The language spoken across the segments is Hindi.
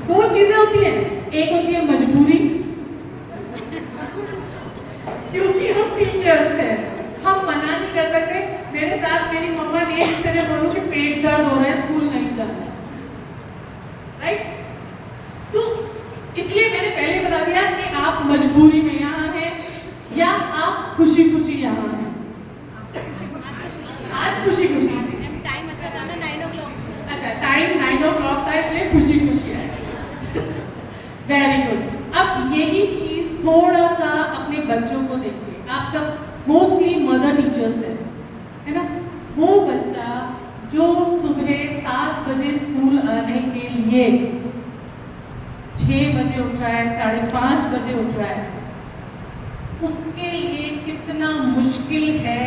दो चीजें होती हैं, एक होती है मजबूरी, क्योंकि हम टीचर्स हैं, हम मना नहीं कर सकते। मेरे साथ मेरी मम्मा ने इस तरह बोलो कि पेट दर्द हो रहा है, स्कूल नहीं जाना, राइट? तो इसलिए मैंने पहले बता दिया कि आप मजबूरी में यहाँ हैं या आप खुशी खुशी यहाँ हैं। आज खुशी खुशी टाइम अच्छा था ना 9 o'clock। अच्छा, टाइम 9 o'clock था, इसलिए खुशी खुशी है। Very good. अब यही चीज थोड़ा सा अपने बच्चों को देखिए। आप सब मोस्टली मदर टीचर्स है ना? वो बच्चा जो सुबह 7 बजे स्कूल आने के लिए 6 बजे उठ रहा है, 5:30 बजे उठ रहा है, उसके लिए कितना मुश्किल है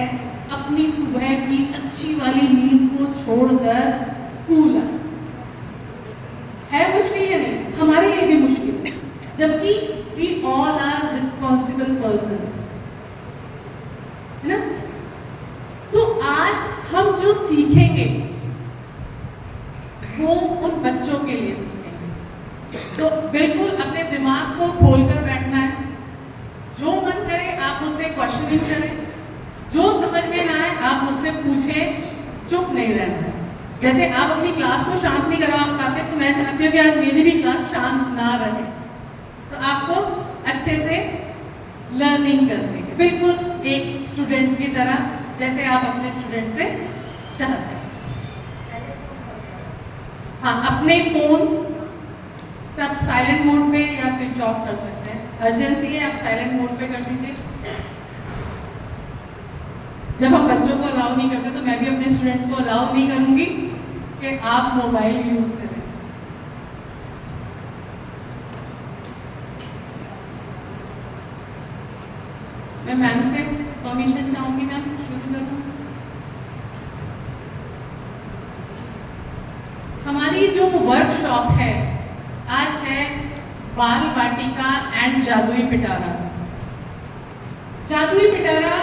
अपनी सुबह की अच्छी वाली नींद को छोड़कर स्कूल आना। है मुश्किल या नहीं? हमारे लिए भी मुश्किल है, जबकि we all are responsible persons, है ना? तो आज हम जो सीखेंगे वो उन बच्चों के लिए सीखेंगे। तो बिल्कुल अपने दिमाग को खोलकर बैठना है। जो मन करे आप मुझसे क्वेश्चनिंग करें, जो समझ में ना आए आप मुझसे पूछें, चुप नहीं रहना है। जैसे आप अपनी क्लास को शांत नहीं करवा पाते, तो मैं चाहती हूँ कि आज मेरी भी क्लास शांत ना रहे। तो आपको अच्छे से लर्निंग करनी है, बिल्कुल एक स्टूडेंट की तरह, जैसे आप अपने स्टूडेंट से चाहते हैं। हाँ, अपने फोन सब साइलेंट मोड पे या स्विच ऑफ कर सकते हैं। अर्जेंसी है, आप साइलेंट मोड पे कर दीजिए। जब हम बच्चों को अलाउ नहीं करते, तो मैं भी अपने स्टूडेंट्स को अलाउ नहीं करूंगी कि आप मोबाइल यूज करें। मैं मैम से परमिशन चाहूंगी, मैम शुरू करूँ। हमारी जो वर्कशॉप है आज है बाल वाटिका एंड जादुई पिटारा। जादुई पिटारा,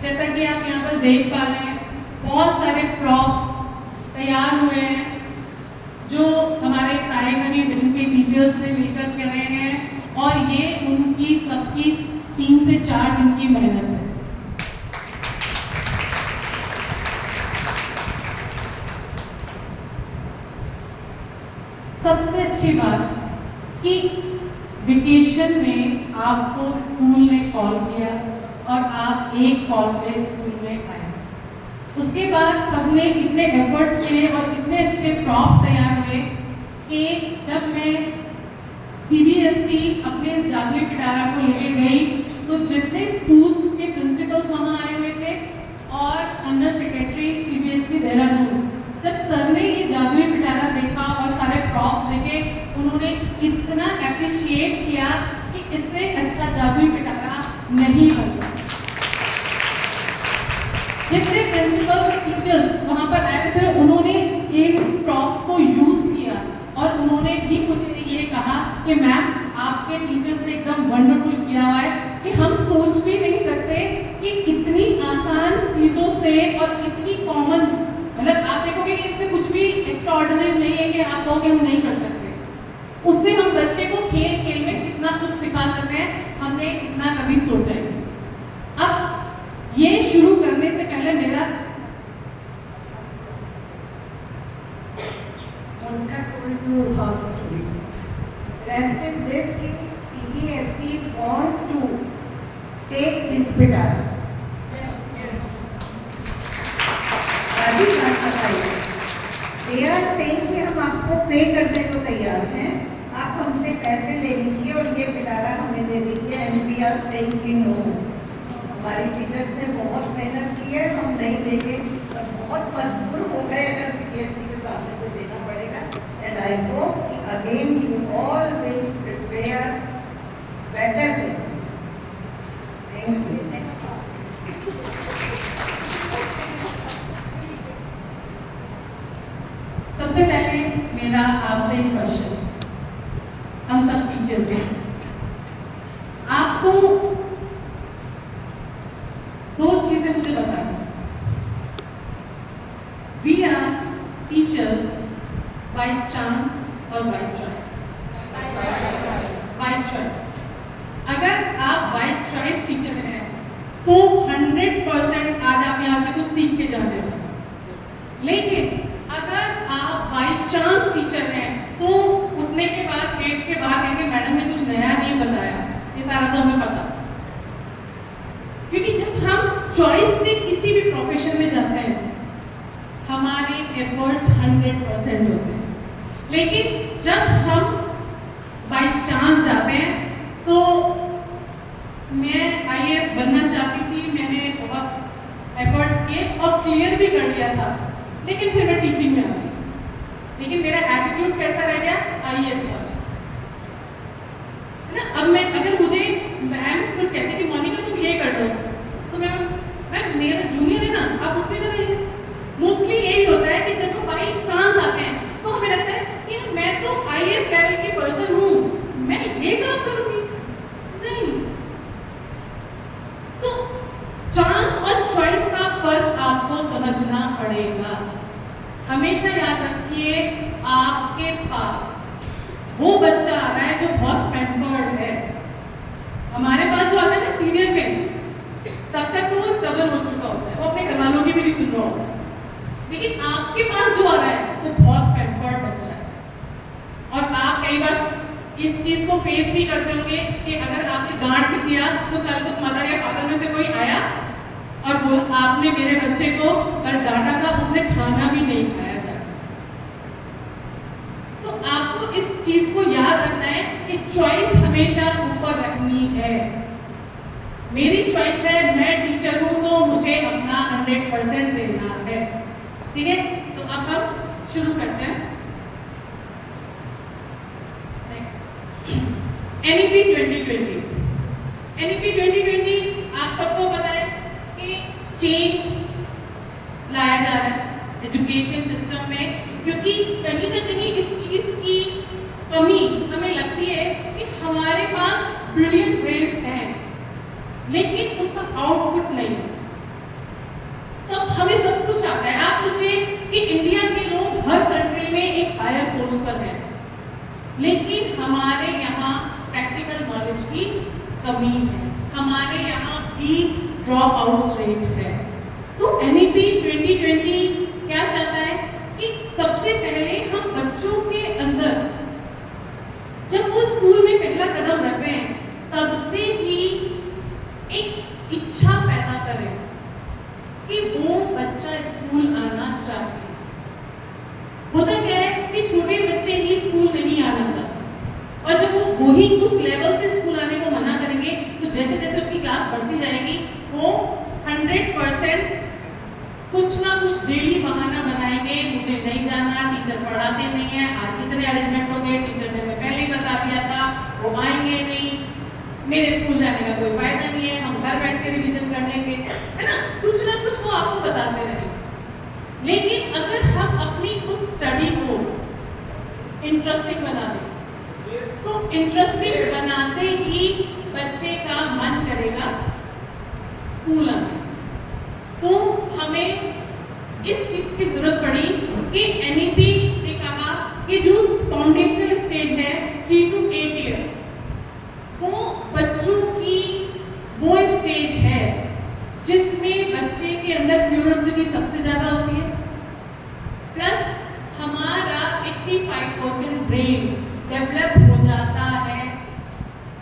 जैसा कि आप यहाँ पर देख पा रहे हैं, बहुत सारे प्रॉप्स तैयार हुए हैं जो हमारे प्राइमरी विंग के टीचर्स ने मिलकर कर रहे हैं, और ये उनकी सबकी 3 से 4 दिन की मेहनत है। सबसे अच्छी बात कि वेकेशन में आपको स्कूल ने कॉल किया और आप एक कॉल पे स्कूल में आए। उसके बाद सबने इतने एफर्ट्स किए और इतने अच्छे प्रॉप्स तैयार हुए कि जब मैं CBSE अपने जादुई पिटारा को लेके गई, तो जितने स्कूल्स के प्रिंसिपल्स वहाँ आए हुए थे और अंडर सेक्रेटरी CBSE देहरादून, जब सर ने ये जादुई पिटारा देखा और सारे प्रॉप्स देखे, उन्होंने इतना एप्रिशिएट किया कि इससे अच्छा जादुई पिटारा नहीं बनता। जितने प्रिंसिपल और टीचर्स वहाँ पर आए थे, उन्होंने ये प्रॉप्स को यूज किया और उन्होंने भी मुझसे ये कहा कि मैम आपके टीचर्स ने एकदम वंडरफुल किया हुआ है कि हम सोच भी नहीं सकते कि इतनी आसान चीज़ों से और इतनी कॉमन, मतलब आप देखोगे कि इसमें कुछ भी एक्स्ट्रा ऑर्डिनरी नहीं है कि आप कहोगे हम नहीं कर सकते, उससे हम बच्चे को खेल खेल में कितना कुछ सिखा सकते हैं, हमने इतना कभी सोचा ही नहीं। अब ये शुरू करने से पहले मेरा Rest is this कि CBSE want to take this Pitara. They are saying कि हम आपको पे करने को तैयार हैं, आप हमसे पैसे ले लीजिए और ये पिटारा हमें दे दीजिए। And we are saying कि no, हमारी टीचर्स ने बहुत मेहनत की है, हम नहीं देंगे, और बहुत मजबूर हो गए अगर CBSE के सामने तो देना पड़ेगा। And I hope कि again you all will prepare better than this. Thank you. सबसे पहले मेरा आपसे एक क्वेश्चन, हम सब टीचर्स हैं, आपको दो चीजें मुझे बतानी। We are teachers by chance और बाय चॉइस। By choice. अगर आप बाय चॉइस टीचर हैं तो 100% आज आप यहाँ से कुछ सीख के जाते हो। लेकिन अगर आप बाय चांस टीचर हैं तो उठने के बाद गेट के बाहर कहेंगे मैडम ने कुछ नया नहीं बताया, ये सारा तो हमें पता। क्योंकि जब हम चॉइस से किसी भी प्रोफेशन में जाते हैं हमारे एफर्ट्स 100% होते हैं। लेकिन जब हम बाय चांस जाते हैं तो मैं IAS बनना चाहती थी, मैंने बहुत एफर्ट्स किए और क्लियर भी कर लिया था, लेकिन फिर मैं टीचिंग में आ गई। लेकिन मेरा एटीट्यूड कैसा रह गया? IAS वाला, है ना। अब मैं अगर मुझे मैम कुछ कहती कि मोनिका तुम ये कर दो, तो मैं मेरा जूनियर है ना, आप उससे कराइए। मोस्टली यही होता है कि जब हम बाई चांस आते हैं तो हमें लगता है कि मैं तो IAS लेवल की पर्सन हूँ, मैं ये काम करूँगी। नहीं, तो चांस और चॉइस का फर्क आपको समझना पड़ेगा। हमेशा याद रखिए आपके पास वो बच्चा आ रहा है जो बहुत पैम्पर्ड है। हमारे पास जो आता है ना सीनियर में, तब तक तो वो स्टबल हो चुका होता है, वो अपने घर वालों की भी नहीं सुन रहा होता है। लेकिन आपके पास जो आ रहा है वो बहुत पैम्पर्ड बच्चा है। और आप कई बार इस चीज को फेस भी करते होंगे कि अगर आपने डांट भी दिया तो कल को मदर या फादर में से कोई आया और बोल आपने मेरे बच्चे को कल डांटा था, उसने खाना भी नहीं खाया था। तो आपको इस चीज को याद रखना है कि चॉइस हमेशा ऊपर रखनी है। मेरी चॉइस है, मैं टीचर हूं तो मुझे अपना 100% देना है। ठीक है, तो अब हम शुरू करते हैं। NEP 2020, NEP 2020 आप सबको पता है कि चेंज लाया जा रहा है एजुकेशन सिस्टम में, क्योंकि कहीं ना कहीं इस चीज की कमी हमें लगती है कि हमारे पास ब्रिलियंट ब्रेन्स हैं लेकिन उसका आउटपुट नहीं है। हमें सब कुछ आता है। आप सोचिए कि इंडिया के लोग हर कंट्री में एक हायर पोस्ट पर हैं, लेकिन हमारे यहाँ प्रैक्टिकल नॉलेज की कमी है, हमारे यहाँ भी ड्रॉप आउट रेट है। तो NEP 2020 क्या चाहता है कि सबसे पहले हम बच्चों के अंदर जब वो स्कूल में पहला कदम रख रहे हैं तब से ही एक इच्छा पैदा करें कि वो बच्चा स्कूल आना चाहते। होता क्या है कि छोटे बच्चे ही स्कूल नहीं आना चाहते, और जब वो ही उस लेवल से स्कूल आने को मना करेंगे तो जैसे जैसे उसकी क्लास बढ़ती जाएगी वो 100% कुछ ना कुछ डेली बहाना बनाएंगे, मुझे नहीं जाना, टीचर पढ़ाते नहीं है, आज कितने अरेंजमेंट हो गए, टीचर ने पहले ही बता दिया था, वो आएंगे नहीं, मेरे स्कूल जाने का कोई फायदा नहीं है, हम घर बैठ के रिवीजन कर लेंगे, है ना। कुछ ना कुछ वो आपको बताते रहेंगे। लेकिन अगर हम अपनी उस स्टडी को इंटरेस्टिंग बना दें तो इंटरेस्टिंग बनाते ही बच्चे का मन करेगा स्कूल आने। तो हमें इस चीज की जरूरत पड़ी कि NEP ने कहा कि जो फाउंडेशनल स्टेज है 3 to 8 years, वो बच्चों की वो स्टेज है जिसमें बच्चे के अंदर क्यूरियोसिटी सबसे ज्यादा होती है, प्लस हमारा 85% ब्रेन डेवलप हो जाता है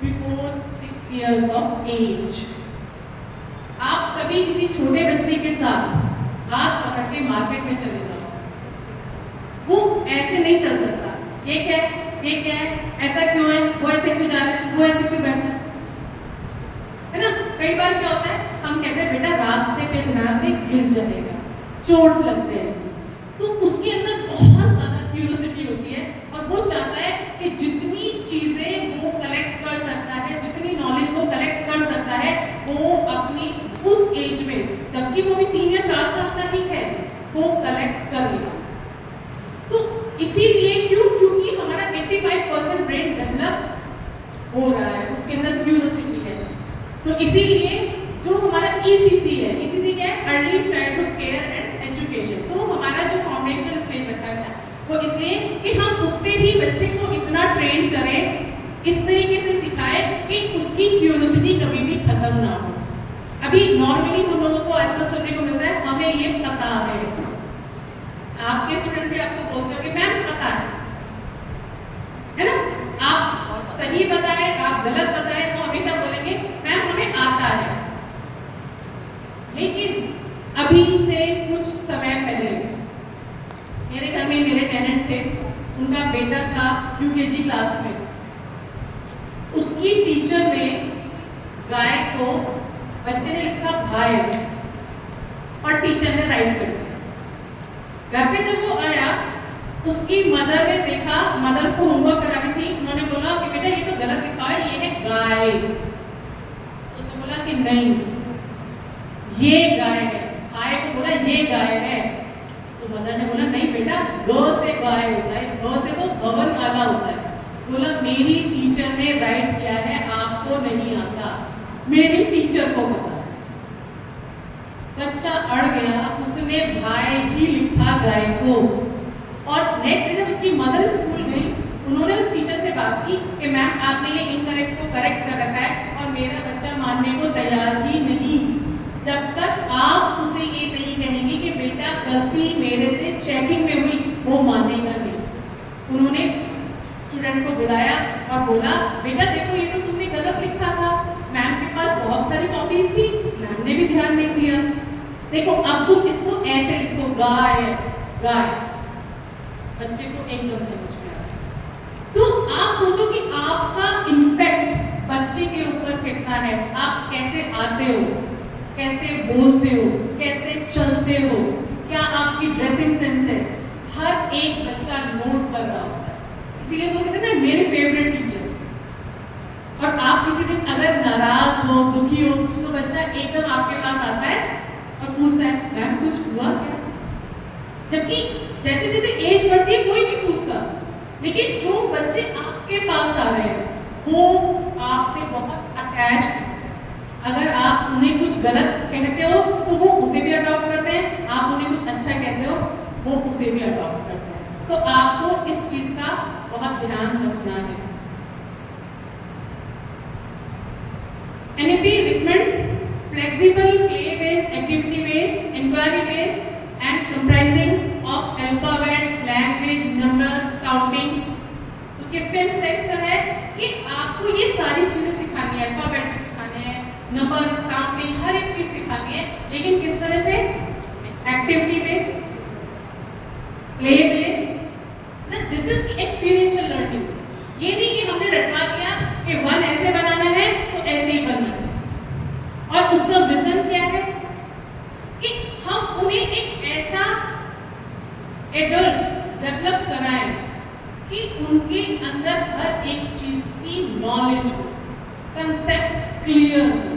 बिफोर 6 years of age। आप कभी किसी छोटे बच्चे के साथ हाथ पकड़ के मार्केट में चले जाओ, वो ऐसे नहीं चल सकता, ये क्या है, ये क्या है, ऐसा क्यों है, वो ऐसे क्यों जा रहा है, वो ऐसे क्यों बैठा है ना। कई बार क्या होता है, हम कहते हैं बेटा रास्ते पे ध्यान दे, गिर जाएगा, चोट लग जाएगी, तो उसके अंदर बहुत ज्यादा क्यूरियोसिटी होती है और वो चाहता है कि जितनी चीजें वो कलेक्ट कर सकता है, जितनी नॉलेज वो कलेक्ट कर सकता है, वो अपनी उस एज में, जबकि वो भी 3 या 4 साल का ही है, वो कलेक्ट कर लेगा। तो इसीलिए क्योंकि हमारा 85% ब्रेन डेवलप हो रहा है, उसके अंदर क्यूरियोसिटी है, तो इसीलिए जो हमारा ECC है, ECC क्या है, early childhood care and education, तो हमारा जो फाउंडेशनल स्टेज रखा है वो इसलिए कि हम उस पर भी बच्चे को इतना ट्रेन करें खत्म ना हो। अभी नॉर्मली हम लोगों को आजकल सुनने को मिलता है हमें ये पता है। आपके स्टूडेंट भी आपको बोलते हो कि मैम पता है ना? आप सही बताएं, आप गलत बताएं तो हमेशा बोलेंगे मैम हमें आता है। लेकिन अभी से कुछ समय पहले मेरे घर में मेरे टेनेंट थे, उनका बेटा था यूकेजी क्लास में। उसकी टीचर ने गाय को, बच्चे ने लिखा गाय और टीचर ने राइट कर दिया। घर पे जब वो आया उसकी मदर ने देखा, मदर को होमवर्क करा रही थी, उन्होंने बोला कि बेटा ये तो गलत लिखा है, ये है गाय। उसने बोला कि नहीं ये गाय है, गाय को बोला ये गाय है। तो मदर ने बोला नहीं बेटा ग से गाय होता है, ग से तो भवन वाला होता है। बोला मेरी टीचर ने राइट किया है, आपको नहीं आता, मेरी टीचर को पता। बच्चा अड़ गया, उसने भाई ही लिखा गाय को। और नेक्स्ट जब उसकी मदर स्कूल गई, उन्होंने उस टीचर से बात की कि मैम आपने ये इनकरेक्ट को करेक्ट कर रखा है और मेरा बच्चा मानने को तैयार ही नहीं। जब तक आप उसे ये नहीं कहेंगे कि बेटा गलती मेरे से चेकिंग में हुई, वो मानेगा नहीं। उन्होंने स्टूडेंट को बुलाया और बोला बेटा देखो ये तो तुमने गलत लिखा था, मैम के पास बहुत सारी कॉपीज थी, मैम ने भी ध्यान नहीं दिया। देखो अब तुम इसको ऐसे लिखो गाय गाय। बच्चे को एकदम समझ में आया। तो आप सोचो कि आपका इम्पैक्ट बच्चे के ऊपर कितना है। आप कैसे आते हो, कैसे बोलते हो, कैसे चलते हो, क्या आपकी ड्रेसिंग सेंस है, हर एक बच्चा नोट कर रहा होता है। इसीलिए तो कहते हैं ना मेरे फेवरेट टीचर। और आप किसी दिन अगर नाराज हो, दुखी हो, तो बच्चा एकदम आपके पास आता है और पूछता है मैम कुछ हुआ क्या? जबकि जैसे जैसे एज बढ़ती है कोई नहीं पूछता, लेकिन जो बच्चे आपके पास आ रहे हैं वो आपसे बहुत अटैच। अगर आप उन्हें कुछ गलत कहते हो तो वो उसे भी अडॉप्ट करते हैं, आप उन्हें कुछ अच्छा कहते हो वो उसे भी अडॉप्ट करते हैं। तो आपको इस चीज का बहुत ध्यान रखना है। NAP recommend flexible play-based, activity-based, inquiry-based and comprising of alphabet, language, numbers, counting। तो किस पे emphasize कर रहा है कि आपको ये सारी चीजें सिखानी है, अल्फाबेट भी सिखाने हैं, नंबर, काउंटिंग, हर एक चीज सिखानी है, लेकिन किस तरह से? एक्टिविटी बेस्ड, प्ले बेस्ड ना, दिस इज एक्सपीरियंशियल लर्निंग। ये नहीं कि हमने रटवा दिया कि वन ऐसे बनाना है तो ऐसे ही बनना चाहिए। और उसका विजन क्या है कि हम उन्हें एक ऐसा एडल्ट डेवलप कराएं कि उनके अंदर हर एक चीज की नॉलेज हो, कंसेप्ट क्लियर हो।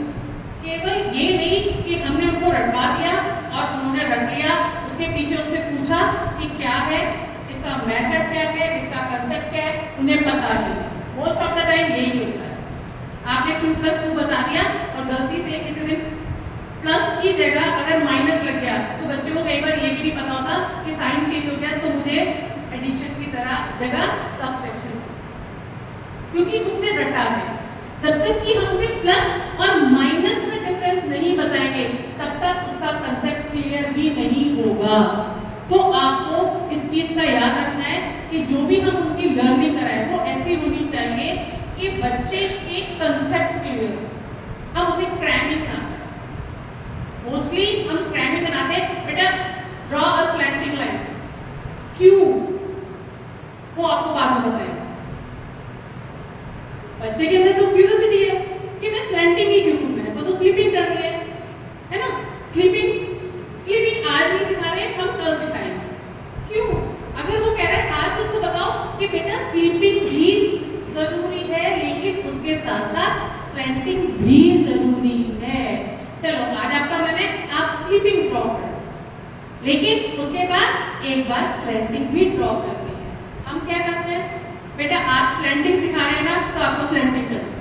केवल ये नहीं कि हमने उनको रटवा दिया और उन्होंने रट लिया, उसके पीछे उनसे पूछा कि क्या है, इसका मेथड क्या है, इसका कंसेप्ट क्या है, उन्हें पता नहीं। मोस्ट ऑफ द टाइम यही होता है, आपने 2+2 बता दिया और गलती से किसी दिन प्लस की जगह अगर माइनस लग गया तो बच्चे को कई बार ये भी नहीं पता होता कि साइन चेंज हो गया तो मुझे एडिशन की जगह सब्सट्रैक्शन, क्योंकि उसने रटा है। जब तक कि हम उसे प्लस और माइनस में डिफरेंस नहीं बताएंगे तब तक उसका कंसेप्ट क्लियर ही नहीं होगा। तो आपको इस चीज का याद रखना है कि जो भी हम उनकी लर्निंग कराएं वो ऐसी होनी चाहिए कि बच्चे के कंसेप्ट क्लियर। हम उसे क्रैमिंग ना करें, मोस्टली हम क्रैमिंग बनाते हैं, बेटा ड्रॉ अ स्लैंटिंग लाइन, क्यों वो आपको बाद में बताएंगे। बच्चे के अंदर तो क्यूरियोसिटी है कि मैं स्लैंटिंग ही क्यों करूं, मैंने तो स्लीपिंग करनी है ना। स्लीपिंग आज नहीं सिखा रहे, हम कल सिखाएंगे। क्यों? अगर वो कह रहा है आज तो उसको बताओ कि बेटा स्लीपिंग भी जरूरी है, लेकिन उसके साथ साथ स्लैंटिंग भी जरूरी है। चलो आज आपका मन है आप स्लीपिंग ड्रॉ करें, लेकिन उसके बाद एक बार स्लैंटिंग भी ड्रॉ करनी है। हम क्या करते हैं, बेटा आज स्लैंटिंग सिखा रहे हैं ना तो आपको स्लैंटिंग करना है।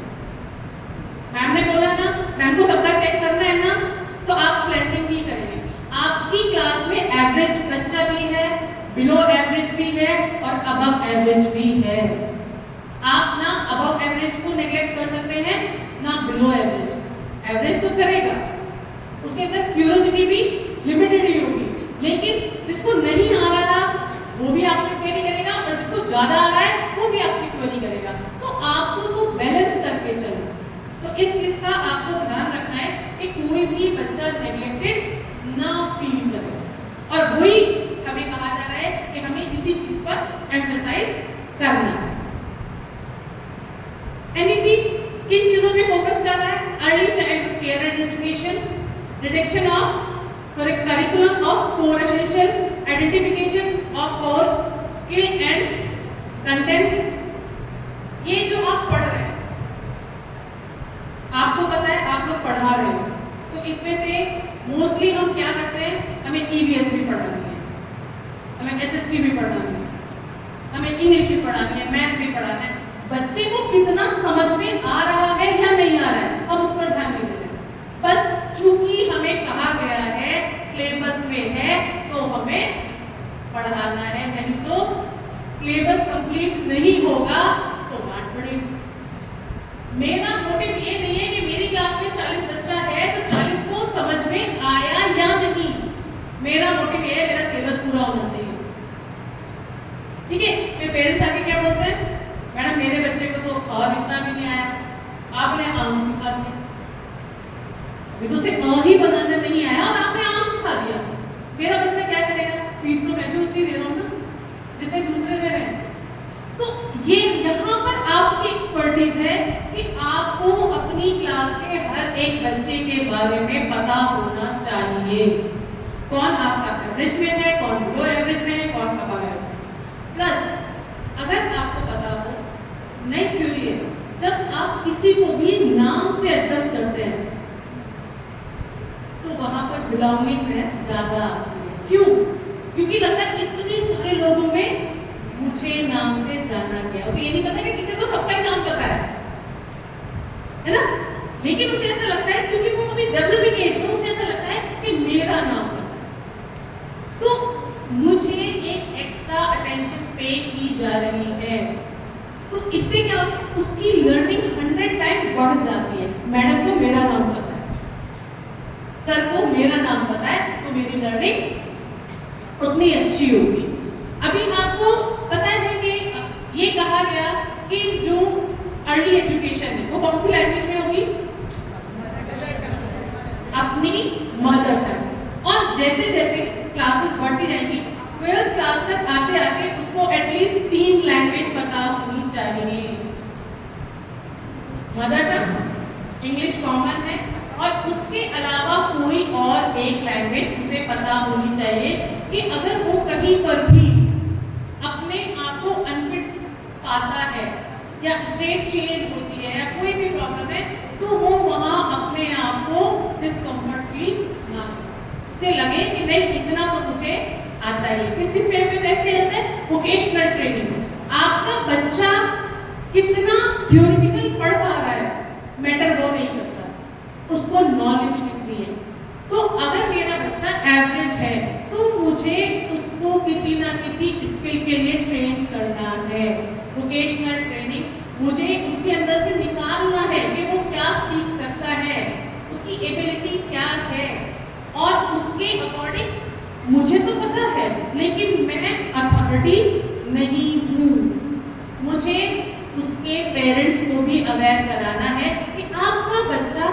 मैम ने बोला ना, मैम को सबका चेक करना है ना, तो आप स्लैंटिंग ही करेंगे। आपकी क्लास में एवरेज बच्चा भी है, बिलो एवरेज भी है और अबव एवरेज भी है। आप ना अबव एवरेज को नेग्लेक्ट कर सकते हैं ना बिलो एवरेज। एवरेज तो करेगा, उसके अंदर क्यूरियोसिटी भी लिमिटेड ही होगी, लेकिन जिसको नहीं आ रहा वो भी आपसे क्वेरी करेगा और जिसको ज्यादा आ रहा है वो भी आपसे क्वेरी करेगा। तो आपको तो बैलेंस करके चलना। तो इस चीज का आपको ध्यान रखना है कि कोई भी बच्चा नेग्लेक्टेड ना फील करे, और वही हमें कहा जा रहा है कि हमें इसी चीज पर एम्फसाइज करना है। एनईपी किन चीजों पे फोकस कर रहा है? Early childhood care and education, detection of curriculum of core essential, identification of core skill and content. ये जो आप पढ़ रहे हैं, आपको पता है आप लोग पढ़ा रहे हो, तो इसमें से मोस्टली हम क्या करते हैं, हमें ईवीएस भी पढ़ानी है, हमें एसएसटी भी पढ़ानी है, हमें इंग्लिश भी पढ़ानी है, मैथ भी पढ़ाना है। बच्चे को कितना समझ में आ रहा है या नहीं आ रहा है, हम उस पर ध्यान नहीं दे रहे। बस चूंकि हमें कहा गया है सिलेबस में है तो हमें पढ़ाना है, नहीं तो सिलेबस कंप्लीट नहीं होगा तो डांट पड़ेगी। मेरा मोटिव ये नहीं है कि मेरी क्लास में 40 बच्चा है तो 40 को समझ में आया या नहीं, मेरा मोटिव ये है मेरा सिलेबस पूरा होना चाहिए। ठीक है, फिर पेरेंट्स आके क्या बोलते हैं, मैडम मेरे बच्चे को तो और इतना भी नहीं आया, आपने आम सिखा दिया। अभी तो उसे ही बनाना नहीं आया और आपने आम सिखा दिया, मेरा बच्चा क्या करेगा? फीस तो मैं भी उतनी दे रहा हूँ ना जितने दूसरे दे रहे हैं। तो ये यहाँ पर आपकी एक्सपर्टीज है कि आपको अपनी क्लास के हर एक बच्चे के बारे में पता होना चाहिए। कौन आपका एवरेज में है, कौन बिलो एवरेज में है, कौन कब है। प्लस अगर आपको पता हो, नई थ्योरी है, जब आप किसी को भी नाम से एड्रेस करते हैं तो वहां पर बिलोंगिंगनेस ज्यादा आती है। क्यों? क्योंकि लगता है इतने सारे लोगों में मुझे नाम से जाना गया, उसे ये नहीं पता कि किसी को सबका ही नाम पता है ना, लेकिन उसे ऐसा लगता है क्योंकि वो अभी डेवलपिंग एज में, उसे ऐसा लगता है कि मेरा नाम पता है, तो मुझे एक एक्स्ट्रा अटेंशन पे की जा रही है। तो इससे क्या होता है, उसकी लर्निंग 100 टाइम बढ़ जाती है। मैडम को मेरा नाम पता है, सर को मेरा नाम पता है, तो मेरी लर्निंग उतनी अच्छी होगी। अभी आपको पता है कि ये कहा गया कि जो अर्ली एजुकेशन है वो कौन सी लैंग्वेज में होगी? अपनी मदर टंग। और जैसे जैसे क्लासेस बढ़ती जाएंगी, 12th क्लास तक आते आते उसको एटलीस्ट 3 लैंग्वेज पता होनी चाहिए। मदर टंग, इंग्लिश कॉमन है, और उसके अलावा कोई और एक लैंग्वेज उसे पता होनी चाहिए कि अगर वो कहीं पर भी अपने आप को अनफिट पाता है या स्टेट चेंज होती है या कोई भी प्रॉब्लम है तो वो वहाँ अपने आप को डिस्कम्फर्ट फील ना करे, उसे लगे कि नहीं इतना तो मुझे आता ही। किसी फेमस ऐसे होता है वोकेशनल ट्रेनिंग। आपका बच्चा कितना थ्योरेटिकल पढ़ पा रहा है मैटर वो नहीं करता, उसको नॉलेज कितनी है। तो अगर मेरा बच्चा एवरेज है तो मुझे उसको किसी ना किसी स्किल के लिए ट्रेन करना है। वोकेशनल ट्रेनिंग मुझे उसके अंदर से निकालना है कि वो क्या सीख सकता है, उसकी एबिलिटी क्या है, और उसके अकॉर्डिंग मुझे तो पता है लेकिन मैं अथॉरिटी नहीं हूँ। मुझे उसके पेरेंट्स को भी अवेयर कराना है कि आपका बच्चा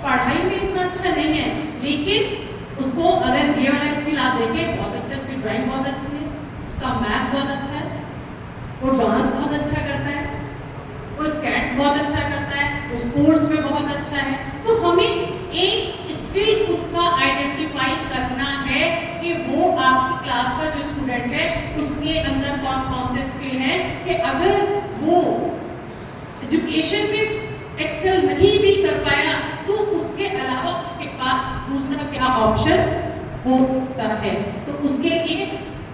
पढ़ाई में इतना अच्छा नहीं है, लेकिन उसको अगर ये वाला स्किल आप देखें बहुत अच्छा, उसकी ड्राइंग बहुत अच्छी है, उसका मैथ बहुत अच्छा है, वो डांस बहुत अच्छा करता है, वो स्केट्स बहुत अच्छा करता है, वो स्पोर्ट्स में बहुत अच्छा है। तो हमें एक स्किल उसका आइडेंटिफाई करना है कि वो आपकी क्लास का जो स्टूडेंट है उसके अंदर कौन कौन से स्किल हैं, कि अगर वो एजुकेशन में एक्सेल नहीं भी कर पाया तो उसके अलावा उसके पास दूसरा क्या ऑप्शन हो सकता है। तो उसके लिए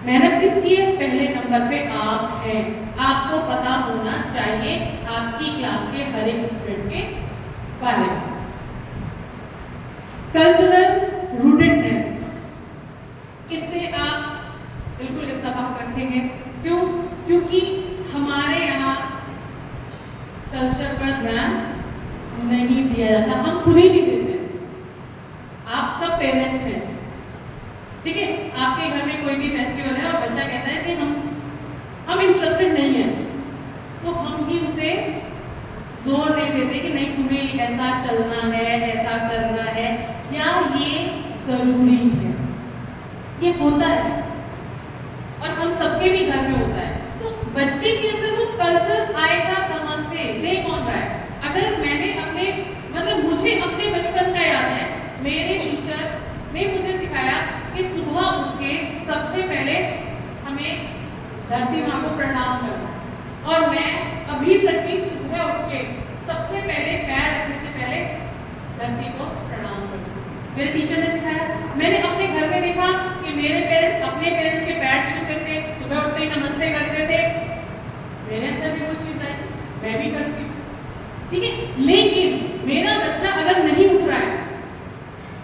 मेहनत किसकी है? पहले नंबर पे आप हैं। आपको पता होना चाहिए आपकी क्लास के हर एक स्टूडेंट के बारे में। कल्चरल रूटेडनेस, इससे आप बिल्कुल इत्तेफाक रखेंगे। क्यों? क्योंकि हमारे यहाँ कल्चर पर ध्यान नहीं दिया जाता, हम खुद ही नहीं इंटरेस्टेड नहीं है तो हम ही उसे जोर नहीं देते कि नहीं तुम्हें ऐसा चलना है, ऐसा करना है या ये जरूरी है। ये होता है और हम सबके भी घर में होता है। तो बच्चे के अंदर वो कल्चर आएगा कहाँ से, दे कौन रहा है? अगर मैंने अपने मतलब मुझे अपने बचपन का याद है, मेरे टीचर ने मुझे सिखाया कि सुबह उठ के सबसे पहले हमें धरती माँ को प्रणाम करना। और मैं अभी तक की सुबह उठ के सबसे पहले पैर रखने से पहले धरती को प्रणाम करना मेरे टीचर ने सिखाया। मैंने अपने घर में देखा कि मेरे पेरेंट्स अपने पेरेंट्स के पैर छूते थे, सुबह उठते ही नमस्ते करते थे। मेरे अंदर भी वो चीज आई, मैं भी करती हूँ, ठीक है। लेकिन मेरा बच्चा अगर नहीं उठ रहा है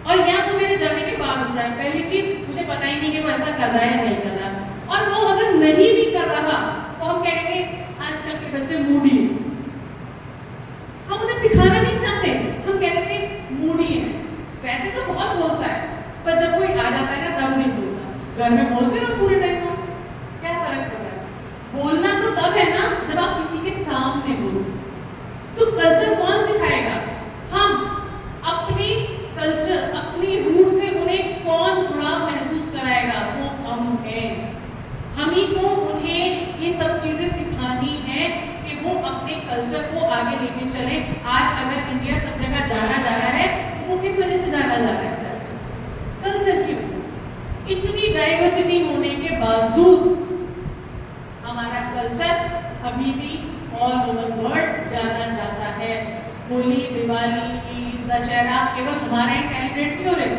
और या तो मेरे जाने के बाद उठ रहा है, पहली चीज मुझे पता ही नहीं कि वो ऐसा कर रहा है या नहीं कर रहा, और वो अगर नहीं भी कर रहा तो हम कहेंगे आजकल के बच्चे मूडी हैं। हम उन्हें सिखाना नहीं चाहते, हम कहते थे मूडी है। वैसे तो बहुत बोलता है पर जब कोई आ जाता है ना तब नहीं बोलता। घर में बोलते ना पूरे टाइम में, क्या फर्क पड़ रहा है? बोलना तो तब है ना जब आप किसी के सामने बोलो। तो कल्चर कौन सिखाएगा? हम अपनी कल्चर अपनी रूट से उन्हें कौन जुड़ाव महसूस कराएगा? वो हम हैं। हम ही को उन्हें ये सब चीजें सिखानी है कि वो अपने कल्चर को आगे लेके चले। आज अगर इंडिया सब जगह जाना जा रहा है तो वो किस वजह से जाना जा रहा है? कल्चर की वजह से। इतनी डाइवर्सिटी होने के बावजूद हमारा कल्चर अभी भी ऑल ओवर वर्ल्ड जाना जाता है। होली, दिवाली, ईद, दशहरा केवल हमारे ही सेलिब्रेट नहीं हो रहे,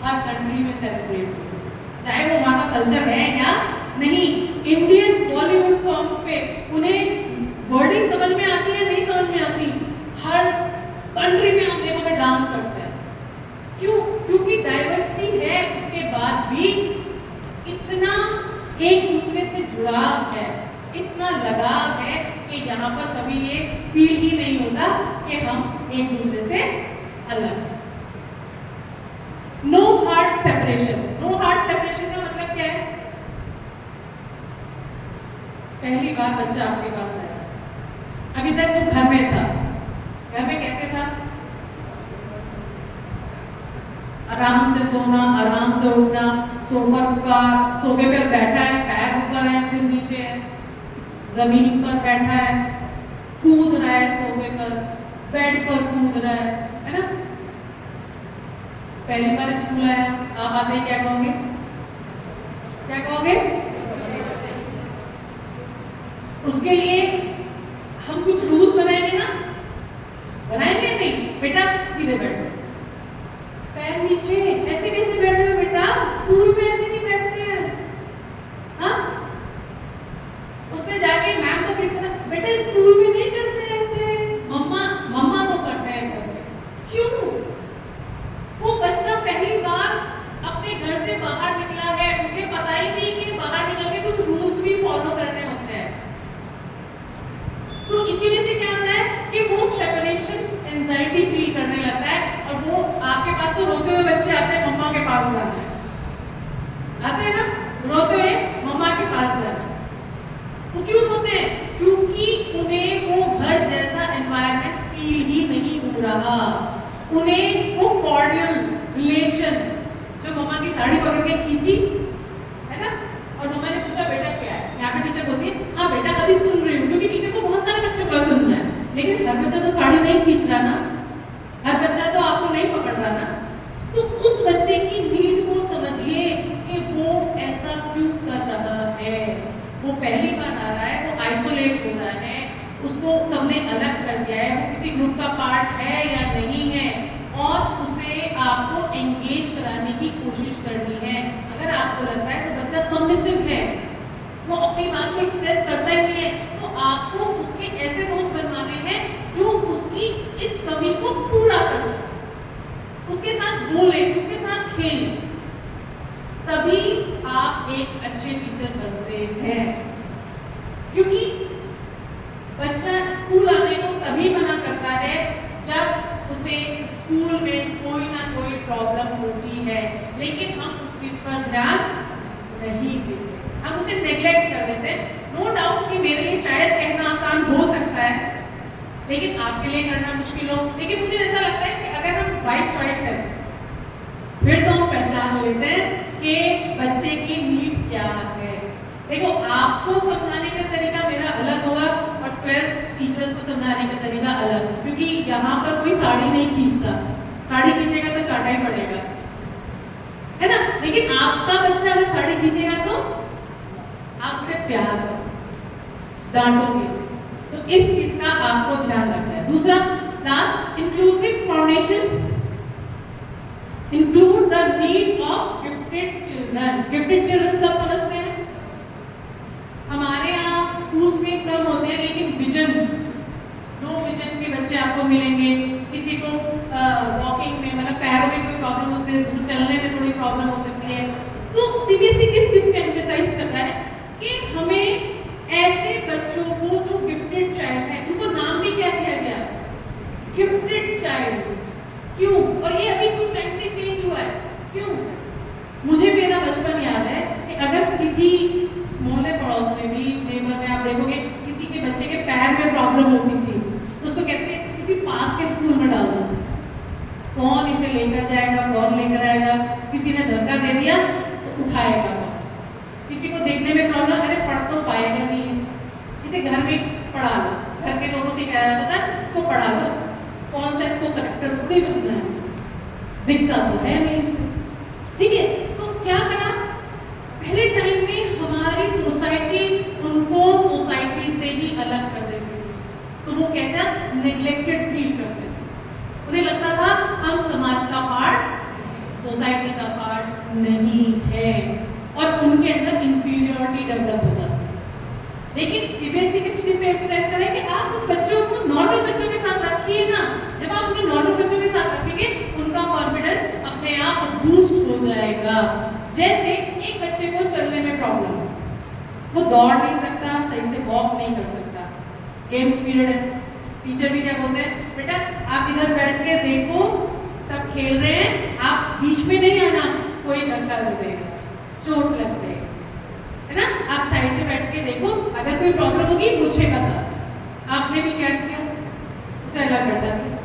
हर कंट्री में सेलिब्रेट हो रहे, चाहे वो वहाँ का कल्चर है या नहीं। इंडियन बॉलीवुड सॉन्ग्स पे उन्हें वर्डिंग समझ में आती है, नहीं समझ में आती, हर कंट्री में हम देखो डांस करते हैं। क्यों? क्योंकि डाइवर्सिटी है, उसके बाद भी इतना एक दूसरे से जुड़ाव है, इतना लगाव है कि यहाँ पर कभी ये फील ही नहीं होता कि हम एक दूसरे से अलग हैं। No heart separation. No heart separation का मतलब क्या है? पहली बार बच्चा आपके पास आया, अभी तक वो घर में था। घर में कैसे था? आराम से सोना, आराम से उठना, सोफे पर बैठा है, पैर ऊपर है, सिर नीचे है, जमीन पर बैठा है, कूद रहा है सोफे पर, बेड पर कूद रहा है ना? पहली बार स्कूल आया, आप आते ही क्या कहोगे? क्या कहोगे? उसके लिए हम कुछ रूल्स बनाएंगे ना? बनाएंगे नहीं? बेटा सीधे बैठो, पैर नीचे, ऐसे कैसे बैठे हो बेटा? स्कूल में ऐसे नहीं बैठते हैं। हाँ, उसने जाके मैम को किस तरह, बेटा स्कूल में नहीं करते ऐसे, मम्मा को करते हैं घर में। क्यों? वो बच्चा पहली बार अपने घर से बाहर निकला है, उसे पता ही नहीं कि बाहर निकल के कुछ रूल्स भी फॉलो करने होते हैं। तो इसी वजह से क्या होता है कि वो सेपरेशन एंजाइटी फील करने लगता है, और वो आपके पास तो रोते हुए बच्चे आते हैं, मम्मा के पास जाना है, आते हैं ना रोते हुए मम्मा के पास जाना। वो क्यों रोते हैं? क्योंकि उन्हें वो घर जैसा एनवायरनमेंट फील ही नहीं हो रहा। उन्हें वो कॉर्डियल रिलेशन, जो मम्मा की साड़ी पकड़ के खींची है ना, और मम्मा ने पूछा बेटा क्या है, यहाँ पे टीचर बोलती है हाँ बेटा अभी सुन रही हूँ, क्योंकि टीचर को बहुत सारे बच्चों का सुनना है, लेकिन हर बच्चा तो साड़ी नहीं खींच रहा ना, हर बच्चा तो आपको नहीं पकड़ रहा ना। तो उस बच्चे की नीड को समझिए कि वो ऐसा क्यों कर रहा है। वो पहली बार आ रहा है, वो आइसोलेट हो रहा है, उसको सबने अलग कर दिया है, वो किसी ग्रुप का पार्ट है या नहीं है, और उसे आपको एंगेज कराने की कोशिश करनी है। अगर आपको लगता है तो बच्चा सबमिसिव है, वो अपनी बात को एक्सप्रेस करता ही नहीं है, तो आपको उसके ऐसे दोस्त बनवाने हैं जो उसकी इस कमी को पूरा कर सके, उसके साथ बोले, उसके साथ खेले, तभी आप एक अच्छे टीचर बनते हैं। क्योंकि बच्चा स्कूल आने को तभी मना करता है जब उसे स्कूल में कोई ना कोई प्रॉब्लम होती है, लेकिन हम उस चीज पर ध्यान नहीं देते, हम उसे नेग्लेक्ट कर देते हैं। लेकिन आपके लिए करना मुश्किल हो। लेकिन मुझे ऐसा लगता है कि अगर हम राइट चॉइस है फिर तो हम पहचान लेते हैं कि बच्चे की नीड क्या है। देखो, आपको समझाने का तरीका मेरा अलग होगा और 12 टीचर्स को समझाने का तरीका अलग, क्योंकि यहाँ पर कोई साड़ी नहीं खींचता, साड़ी खींचेगा तो चाटा ही पड़ेगा, है ना। लेकिन आपका बच्चा अगर साड़ी खींचेगा तो आप उसे प्यार डांटोगे, तो इस चीज का आपको ध्यान रखना है। दूसरा, last, inclusive foundation include the need of gifted children. Gifted children सब समझते हैं, हमारे यहाँ स्कूल्स में कम होते हैं, लेकिन विजन, नो विजन के बच्चे आपको मिलेंगे। किसी को वॉकिंग में मतलब पैरों में कोई प्रॉब्लम होती है, तो चलने में थोड़ी प्रॉब्लम हो सकती है। तो सीबीएसई किस चीज पे एम्फेसाइज करता है कि हमें ऐसे बच्चों को जो गिफ्टेड चाइल्ड है, उनको नाम भी क्या दिया गया, गिफ्टेड चाइल्ड। क्यों? और ये अभी कुछ टाइम से चेंज हुआ है। क्यों? मुझे मेरा बचपन याद है कि अगर किसी मोहल्ले पड़ोस में भी, नेबर में आप देखोगे किसी के बच्चे के पैर में प्रॉब्लम होती थी, तो उसको कहते हैं किसी पास के स्कूल में डाल दो। कौन इसे लेकर जाएगा, कौन लेकर आएगा, किसी ने धक्का दे दिया तो उठाएगा कौन, किसी को देखने में प्रॉब्लम, अरे पढ़ तो पाएगा नहीं, इसे घर में पढ़ा लो। घर के लोगों से कहा जाता था इसको पढ़ा लो, कौन सा इसको करेक्टर नहीं बनना है, दिखता तो है नहीं, ठीक है। तो क्या करा, पहले टाइम में हमारी सोसाइटी उनको सोसाइटी से ही अलग कर देती थी, तो वो कैसा नेग्लेक्टेड फील करते थे, उन्हें लगता था हम समाज का पार्ट, सोसाइटी का पार्ट नहीं है, और उनके अंदर इंफीरियरिटी डेवलप हो जाती है। लेकिन सीबीएसई किसी चीज पे एम्फसाइज करें कि आप उन बच्चों को नॉर्मल बच्चों के साथ रखिए ना, जब आप उन्हें नॉर्मल बच्चों के साथ रखेंगे उनका कॉन्फिडेंस अपने आप बूस्ट हो जाएगा। जैसे एक बच्चे को चलने में प्रॉब्लम है, वो दौड़ नहीं सकता, सही से वॉक नहीं कर सकता, गेम्स पीरियड है, टीचर भी क्या बोलते हैं, बेटा आप इधर बैठ के देखो, सब खेल रहे हैं, आप बीच में नहीं आना, कोई धक्का दे देगा, चोट लग जाएगी, है ना। आप साइड से बैठ के देखो, अगर कोई प्रॉब्लम होगी मुझे बता। आपने भी क्या किया, उसे अलग कर दिया।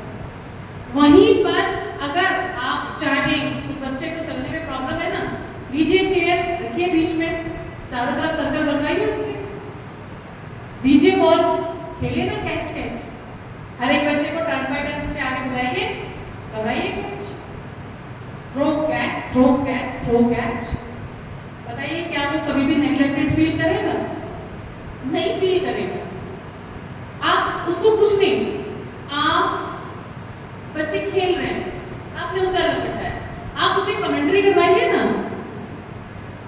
वहीं पर अगर आप चाहें उस बच्चे को चलने में प्रॉब्लम है ना, लीजिए चेयर रखिए बीच में, चारों तरफ सर्कल बनवाइए उसके, दीजिए बॉल, खेलिए ना कैच कैच, हर एक बच्चे को टर्न बाय टर्न उसके आगे बुलाइए, करवाइए catch, throw catch, throw catch, throw catch. बताइए क्या वो कभी भी नेग्लेक्टेड फील करेगा? नहीं फील करेगा। आप उसको कुछ नहीं, आप बच्चे खेल रहे हैं, आपने उसे अलग बैठाया, आप उसे कमेंट्री करवाइए ना,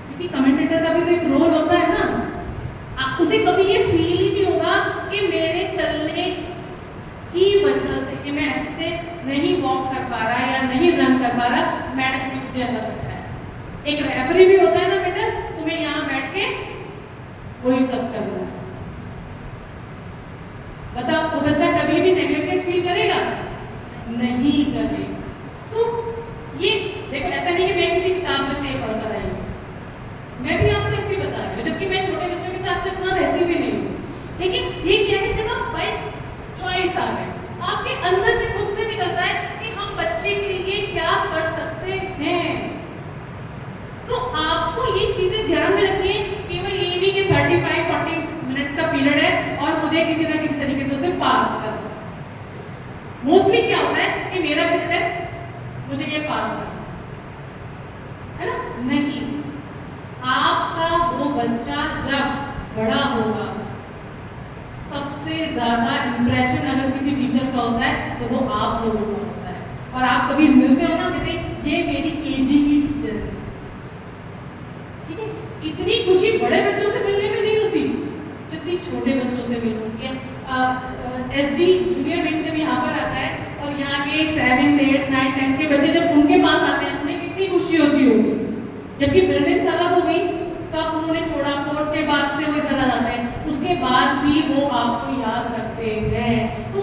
क्योंकि कमेंटेटर का भी तो एक रोल होता है ना। आप उसे कभी ये फील ही नहीं होगा कि मेरे चलने की वजह से कि मैं अच्छे से नहीं वॉक कर पा रहा या नहीं रन कर पा रहा, मैडम ने मुझे अलग बैठाया। एक रेफरी भी होता है ना बेटा, तुम्हें यहाँ बैठ के वही सब करना है। बताओ वो बच्चा कभी भी नेग्लेक्टेड फील करेगा? नहीं करेगा। तो ये देखो, ऐसा नहीं कि मैं किसी किताब में से पढ़ता रही, मैं भी आपको ऐसे बता रही हूँ, जबकि मैं छोटे बच्चों के साथ इतना रहती भी नहीं हूँ। लेकिन ये क्या है, जब आप बाय चॉइस आ गए, आपके अंदर से खुद से निकलता है कि हम बच्चे के लिए क्या कर सकते हैं, तो आपको ये चीजें ध्यान में रखनी है। केवल ये नहीं कि 35-40 मिनट्स का पीरियड है और मुझे किसी ना किसी तरीके से उसे पास करना। मोस्टली क्या होता है कि मेरा पीरियड है, मुझे ये पास करना है ना, नहीं। आपका वो बच्चा जब बड़ा होगा, सबसे ज्यादा इंप्रेशन अगर किसी टीचर का होता है तो वो आप लोगों का होता है। और आप कभी मिलते हो ना, कहते ये मेरी केजी की टीचर है, ठीक है। इतनी खुशी बड़े बच्चों से मिलने में नहीं होती जितनी छोटे बच्चों से मिल होती है। SD जूनियर विंग जब यहाँ पर आता है और यहाँ के 7, 8, 9, 10 के बच्चे जब उनके पास आते हैं, उन्हें कितनी खुशी होती होगी। जबकि बिल्डिंग अलग हो गई तो आप उन्होंने छोड़ा, 4th के बाद से वो इधर आ जाते हैं, उसके बाद भी वो आपको याद रखते हैं। तो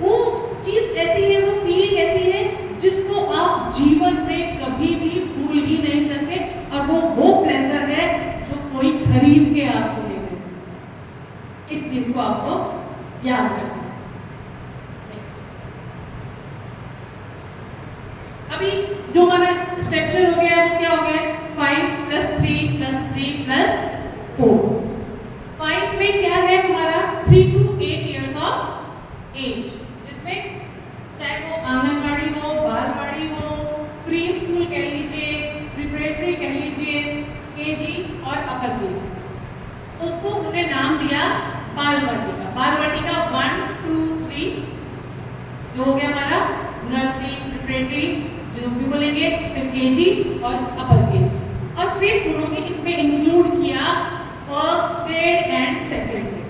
वो चीज ऐसी है, वो फीलिंग ऐसी है जिसको आप जीवन में कभी भी भूल ही नहीं सकते, और वो प्लेजर है जो कोई खरीद के आपको दे नहीं सकता। इस चीज को आपको याद रखना। जो हमारा स्ट्रक्चर हो गया वो क्या हो गया, 5 + 3 + 3 + 4। 5 में क्या है हमारा 3 to 8 years ऑफ एज, जिसमें चाहे वो आंगनबाड़ी हो, बालवाड़ी हो, प्री स्कूल कह लीजिए, प्रिपरेटरी कह लीजिए, केजी और अपर केजी, उसको उन्हें नाम दिया बाल वाटिका। बाल वाटिका 1 2 3 जो हो गया हमारा नर्सरी, प्रिपरेटरी जो भी बोलेंगे, फिर केजी और अपर केजी, और फिर उन्होंने इसमें इंक्लूड किया first grade and second grade.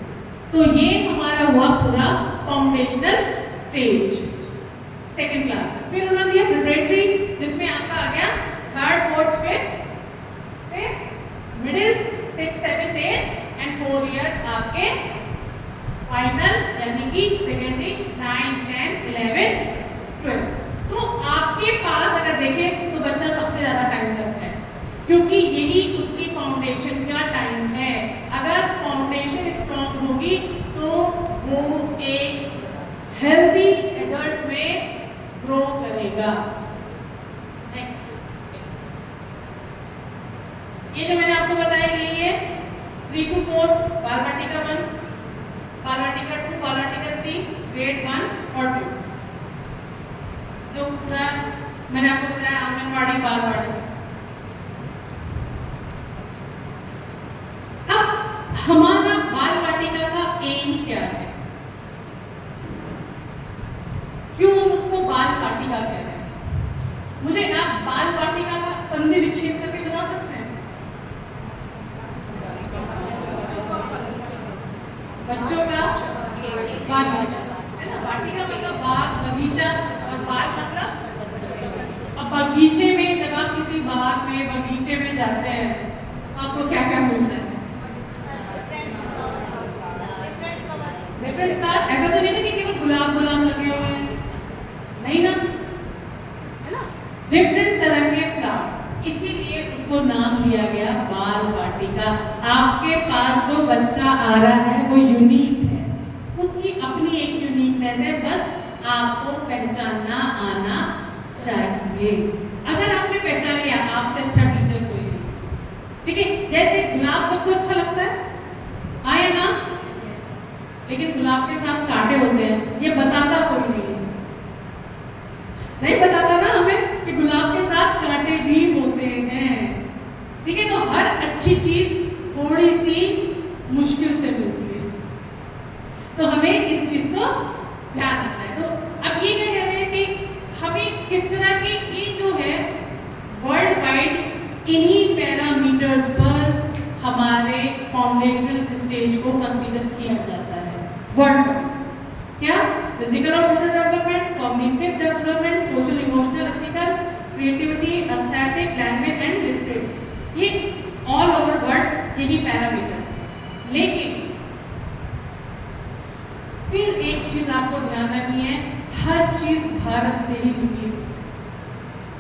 तो ये हमारा हुआ पूरा फाउंडेशनल स्टेज, सेकेंड क्लास। फिर उन्होंने दिया प्रिपरेटरी, जिसमें आपका आ गया 3rd 4th 5th, middle 6 7 8 and 4 year आपके फाइनल, यानी कि सेकेंडरी 9 10 11 12। तो आपके पास अगर देखें तो बच्चा सबसे ज्यादा टाइम लगता है, क्योंकि यही उसकी फाउंडेशन का टाइम है। अगर फाउंडेशन स्ट्रॉन्ग होगी तो वो एक हेल्दी एडल्ट में ग्रो करेगा। नेक्स्ट, ये जो मैंने आपको बताया यही है 3 to 4 बाल वाटिका 1, बाल वाटिका 2, बाल वाटिका 3, ग्रेड 1 और 2, जो पूरा मैंने आपको बताया आंगनबाड़ी बालवाड़ी। अब हमारा बाल वाटिका का एम क्या है, क्यों हम उसको बाल वाटिका कहते हैं? मुझे आप बाल वाटिका का संधि विच्छेद करके बता सकते हैं? बच्चों का बागीचा है ना, वाटिका मतलब बाग बगीचा, और बाल मतलब, अब बगीचे में जब आप किसी बाग में बगीचे में जाते हैं तो आपको क्या क्या मिलता है? Different flowers. ऐसा तो नहीं ना कि केवल गुलाब लगे हुए हैं, नहीं ना, है ना, डिफरेंट तरह के फ्लावर्स, इसीलिए उसको नाम दिया गया बाल वाटिका। आपके पास जो बच्चा आ रहा है वो यूनिक है, उसकी अपनी एक यूनिकनेस है, बस आपको पहचानना आना चाहिए। अगर आपने पहचान लिया, आपसे अच्छा टीचर कोई नहीं, ठीक है। जैसे गुलाब सबको अच्छा लगता है, आए ना, लेकिन गुलाब के साथ कांटे होते हैं, ये बताता कोई नहीं बताता ना हमें कि गुलाब के साथ कांटे भी होते हैं, ठीक है। तो हर अच्छी चीज थोड़ी सी मुश्किल से मिलती है, तो हमें इस चीज को ध्यान रखना है। तो अब ये क्या कहते हैं कि हमें किस तरह की ये जो है वर्ल्ड वाइड इन्हीं पैरामीटर्स पर हमारे फाउंडेशनल स्टेज को कंसीडर किया जाता है। वर्ल्ड क्या, फिजिकल और motor development, cognitive development, social emotional ethical, creativity, aesthetic, language and literacy, ये ऑल ओवर वर्ल्ड यही पैरामीटर्स हैं। लेकिन फिर एक चीज आपको ध्यान रखनी है, हर चीज भारत से ही निकली,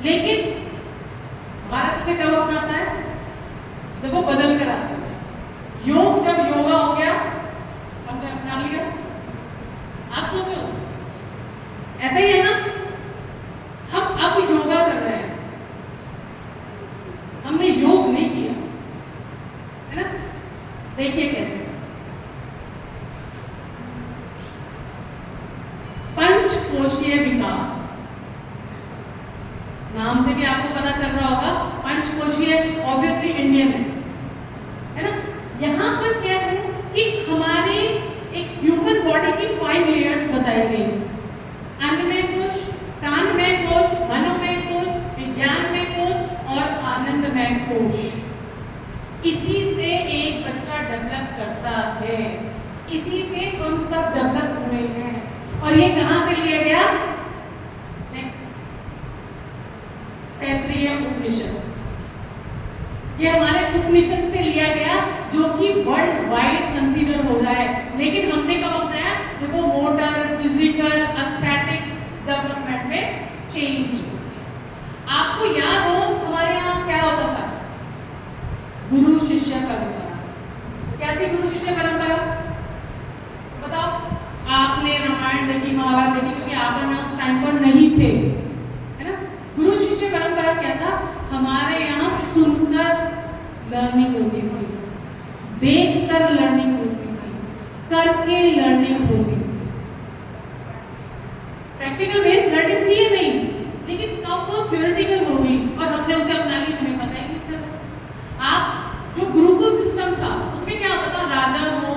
लेकिन भारत से कब अपनाता है? जब वो बदल कर आता है। योग जब योगा हो गया हमने अपना लिया। आप सोचो, ऐसा ही है ना, हम अब योगा कर रहे हैं, हमने योग नहीं किया, है ना। देखिए कैसे पंचकोशीय विकास, नाम से भी आपको पता चल रहा होगा, पंचकोशीय ऑब्वियसली इंडियन है ना। यहाँ पर क्या है कि हमारे एक ह्यूमन बॉडी की 5 लेयर्स बताई गई, अन्नमय कोश, प्राणमय कोश, मनोमय कोश, विज्ञानमय कोश और आनंदमय कोश। इसी से एक बच्चा डेवलप करता है, इसी से हम सब डेवलप हुए हैं। और ये कहाँ से लिया गया? तैत्तिरीय उपनिषद, ये हमारे उपनिषद से लिया गया, जो कि वर्ल्ड वाइड कंसीडर हो रहा है। लेकिन हमने कब अपनाया? जब वो मोटर, फिजिकल, एस्थेटिक डेवलपमेंट में चेंज। आपको याद हो हमारे यहाँ क्या होता था? गुरु शिष्य परंपरा। क्या थी गुरु शिष्य परंपरा? बताओ, आपने रामायण देखी, महाभारत करके लर्निंग होगी। प्रैक्टिकल बेस्ड लर्निंग थी या नहीं, लेकिन कब वो थ्योरेटिकल हो गई और हमने उसे अपना लिया, हमें पता ही नहीं चला। आप जो गुरुकुल सिस्टम था उसमें क्या होता था, राजा हो,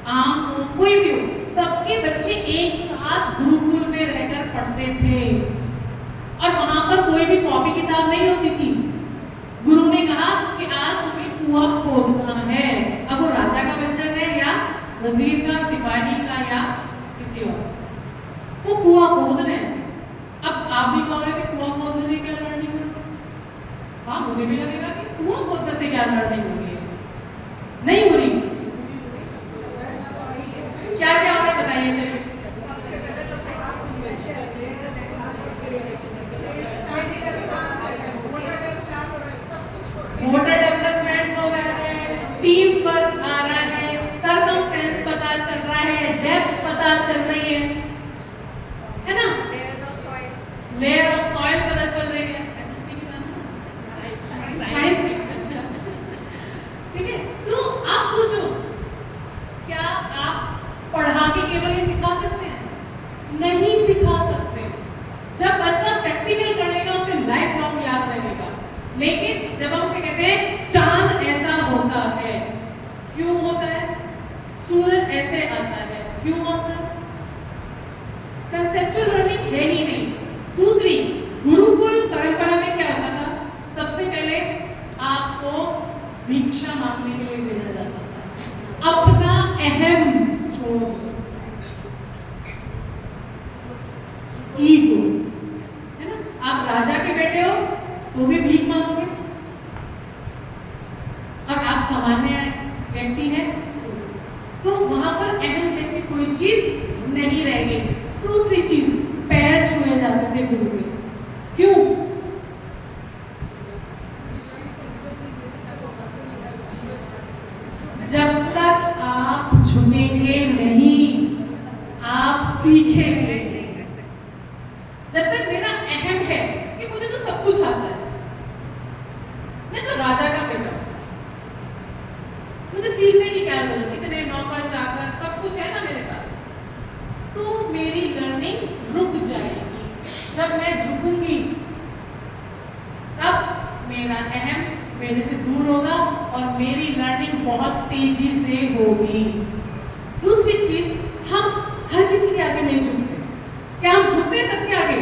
आम हो, कोई भी हो, सबके बच्चे एक साथ गुरुकुल में रहकर पढ़ते थे और वहां पर कोई भी कॉपी किताब नहीं होती थी। गुरु ने कहा कि आज तुम्हें कुआं खोदना है, अब वो राजा का बच्चा है या वजीर का, सिपाही का या किसी और, वो कुआं खोद रहे हैं। अब आप भी कहोगे कि कुआं खोदने से क्या लर्निंग होगी? हाँ, मुझे भी लगेगा कि कुआं खोदने से क्या लर्निंग होगी, नहीं हो रही। क्या क्या हो रहा है बताइए जरा। मोटर डेवलपमेंट हो रहा है, टीम वर्क आ रहा है, सर्कमस्टेंस पता चल रहा है, डेप्थ पता चल रही है ना, लेयर ऑफ सॉइल पता चल रही है। ठीक है, तो आप सोचो, क्या आप पढ़ा के केवल ये सिखा सकते हैं? नहीं सिखा सकते। जब बच्चा प्रैक्टिकल करेगा उसे लाइफ लॉन्ग याद रहेगा। लेकिन जब हम उसे कहते हैं चांद ऐसा होता है, क्यों होता है, सूरज ऐसे आता है, क्यों होता है, कंसेप्चुअल लर्निंग है ही नहीं। दूसरी, गुरुकुल परंपरा में क्या होता था, सबसे पहले आपको भिक्षा मांगने के लिए भेजा जाता था, अपना अहम छोड़ ईगो, है ना। आप राजा के बेटे हो तो भी भीख मांगोगे, और आप सामान्य व्यक्ति हैं तो वहां पर अहम जैसी कोई चीज नहीं रहेगी। दूसरी चीज, पैर छुए जाते थे गुरु के, क्यों? जब तक आप झुकेंगे नहीं, आप सीखेंगे। जब तक मेरा अहम है कि मुझे तो सब कुछ आता है, मैं तो राजा का बेटा हूं, मुझे सीखने की क्या जरूरत, इतने नौकर चाकर सब कुछ है ना मेरे पास, तो मेरी लर्निंग रुक जाएगी। जब मैं झुकूंगी तब मेरा अहम मेरे से दूर होगा और मेरी लर्निंग बहुत तेजी से होगी। दूसरी चीज, हम हर किसी के आगे नहीं झुकते। क्या हम झुकते हैं सबके आगे?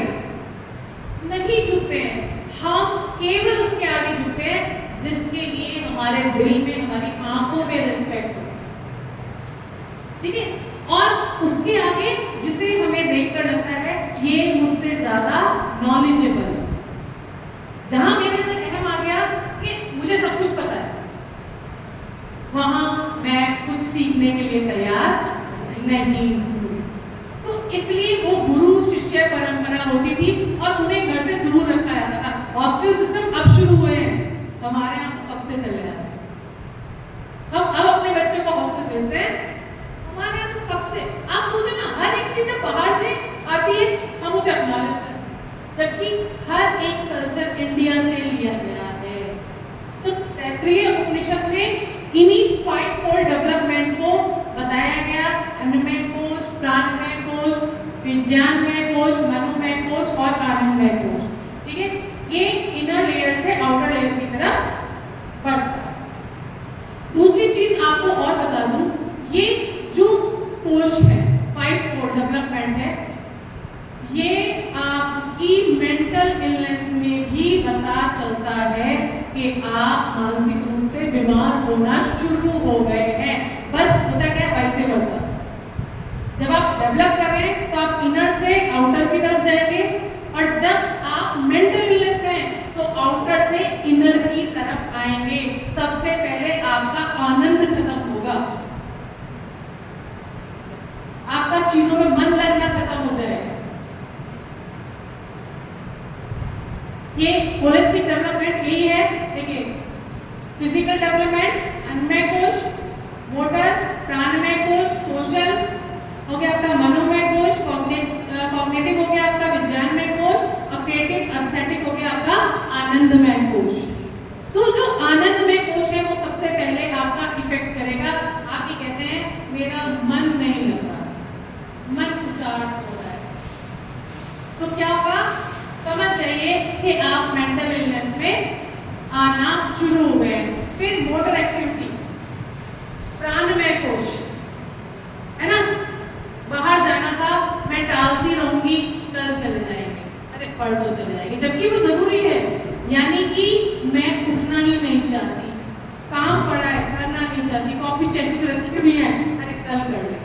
नहीं झुकते हैं। हम केवल उसके आगे झुकते हैं जिसके लिए हमारे दिल में, हमारी आंखों में रिस्पेक्ट हो, ठीक है, और उसके आगे जिसे हमें देखकर लगता है ये मुझसे ज्यादा नॉलेजेबल है। जहां मेरे अंदर अहम आ गया कि मुझे सब कुछ पता है, वहां मैं कुछ सीखने के लिए तैयार नहीं हूं। तो इसलिए वो गुरु शिष्य परंपरा होती थी और उन्हें घर से दूर रखा जाता था। हॉस्टल सिस्टम अब शुरू हुए हैं, हमारे यहाँ तो कब से चले जाते हैं। हम अब अपने बच्चों को हॉस्टल भेजते हैं, हमारे यहाँ तो कब से। आप सोचो ना, हर एक चीज जब बाहर से आती है हम उसे अपना लेते हैं, जबकि हर एक कल्चर इंडिया से लिया गया है। तो तैत्तिरीय उपनिषद में इन्हीं 5-fold डेवलपमेंट को बताया गया, अन्नमय कोश, प्राणमय कोश, विज्ञानमय कोश, मनोमय कोश और आनंदमय कोश, ठीक है। ये इनर लेयर से आउटर लेयर की तरफ बढ़ता है। दूसरी चीज आपको और बता दूं, ये जो कोश है 5-fold डेवलपमेंट है, ये आपकी मेंटल इलनेस में भी पता चलता है कि आप मानसिक रूप से बीमार होना शुरू हो गए हैं। बस होता क्या है, वैसे वर्सा। जब आप डेवलप कर रहे हैं तो आप इनर से आउटर की तरफ जाएंगे, और जब आप मेंटल इलनेस में हैं तो आउटर से इनर की तरफ आएंगे। सबसे पहले आपका आनंद खत्म होगा, आपका चीजों में मन लगना खत्म हो जाएगा। ये होलिस्टिक डेवलपमेंट यही है। देखिए, फिजिकल डेवलपमेंट अन्नमय कोश, मोटर प्राणमय कोश, सोशल हो गया आपका मनोमय कोश, कॉग्निटिव हो गया आपका विज्ञानमय कोश, और क्रिएटिव एस्थेटिक हो गया आपका आनंदमय कोश। तो जो आनंदमय कोश है वो सबसे पहले आपका इफेक्ट करेगा। आप ये कहते हैं मेरा मन नहीं लग रहा, मन उचाट हो रहा है, तो क्या होगा? समझ जाइए कि आप मेंटल इलनेस में आना शुरू हुए। फिर मोटर एक्टिविटी, प्राणमय कोश, है ना? बाहर जाना था, मैं टालती रहूंगी, कल चले जाएंगे, अरे परसों चले जाएंगे, जबकि वो जरूरी है। यानी कि मैं उठना ही नहीं चाहती, काम पड़ा है करना नहीं चाहती, कॉपी चेक रखी हुई है, अरे कल कर लेंगे।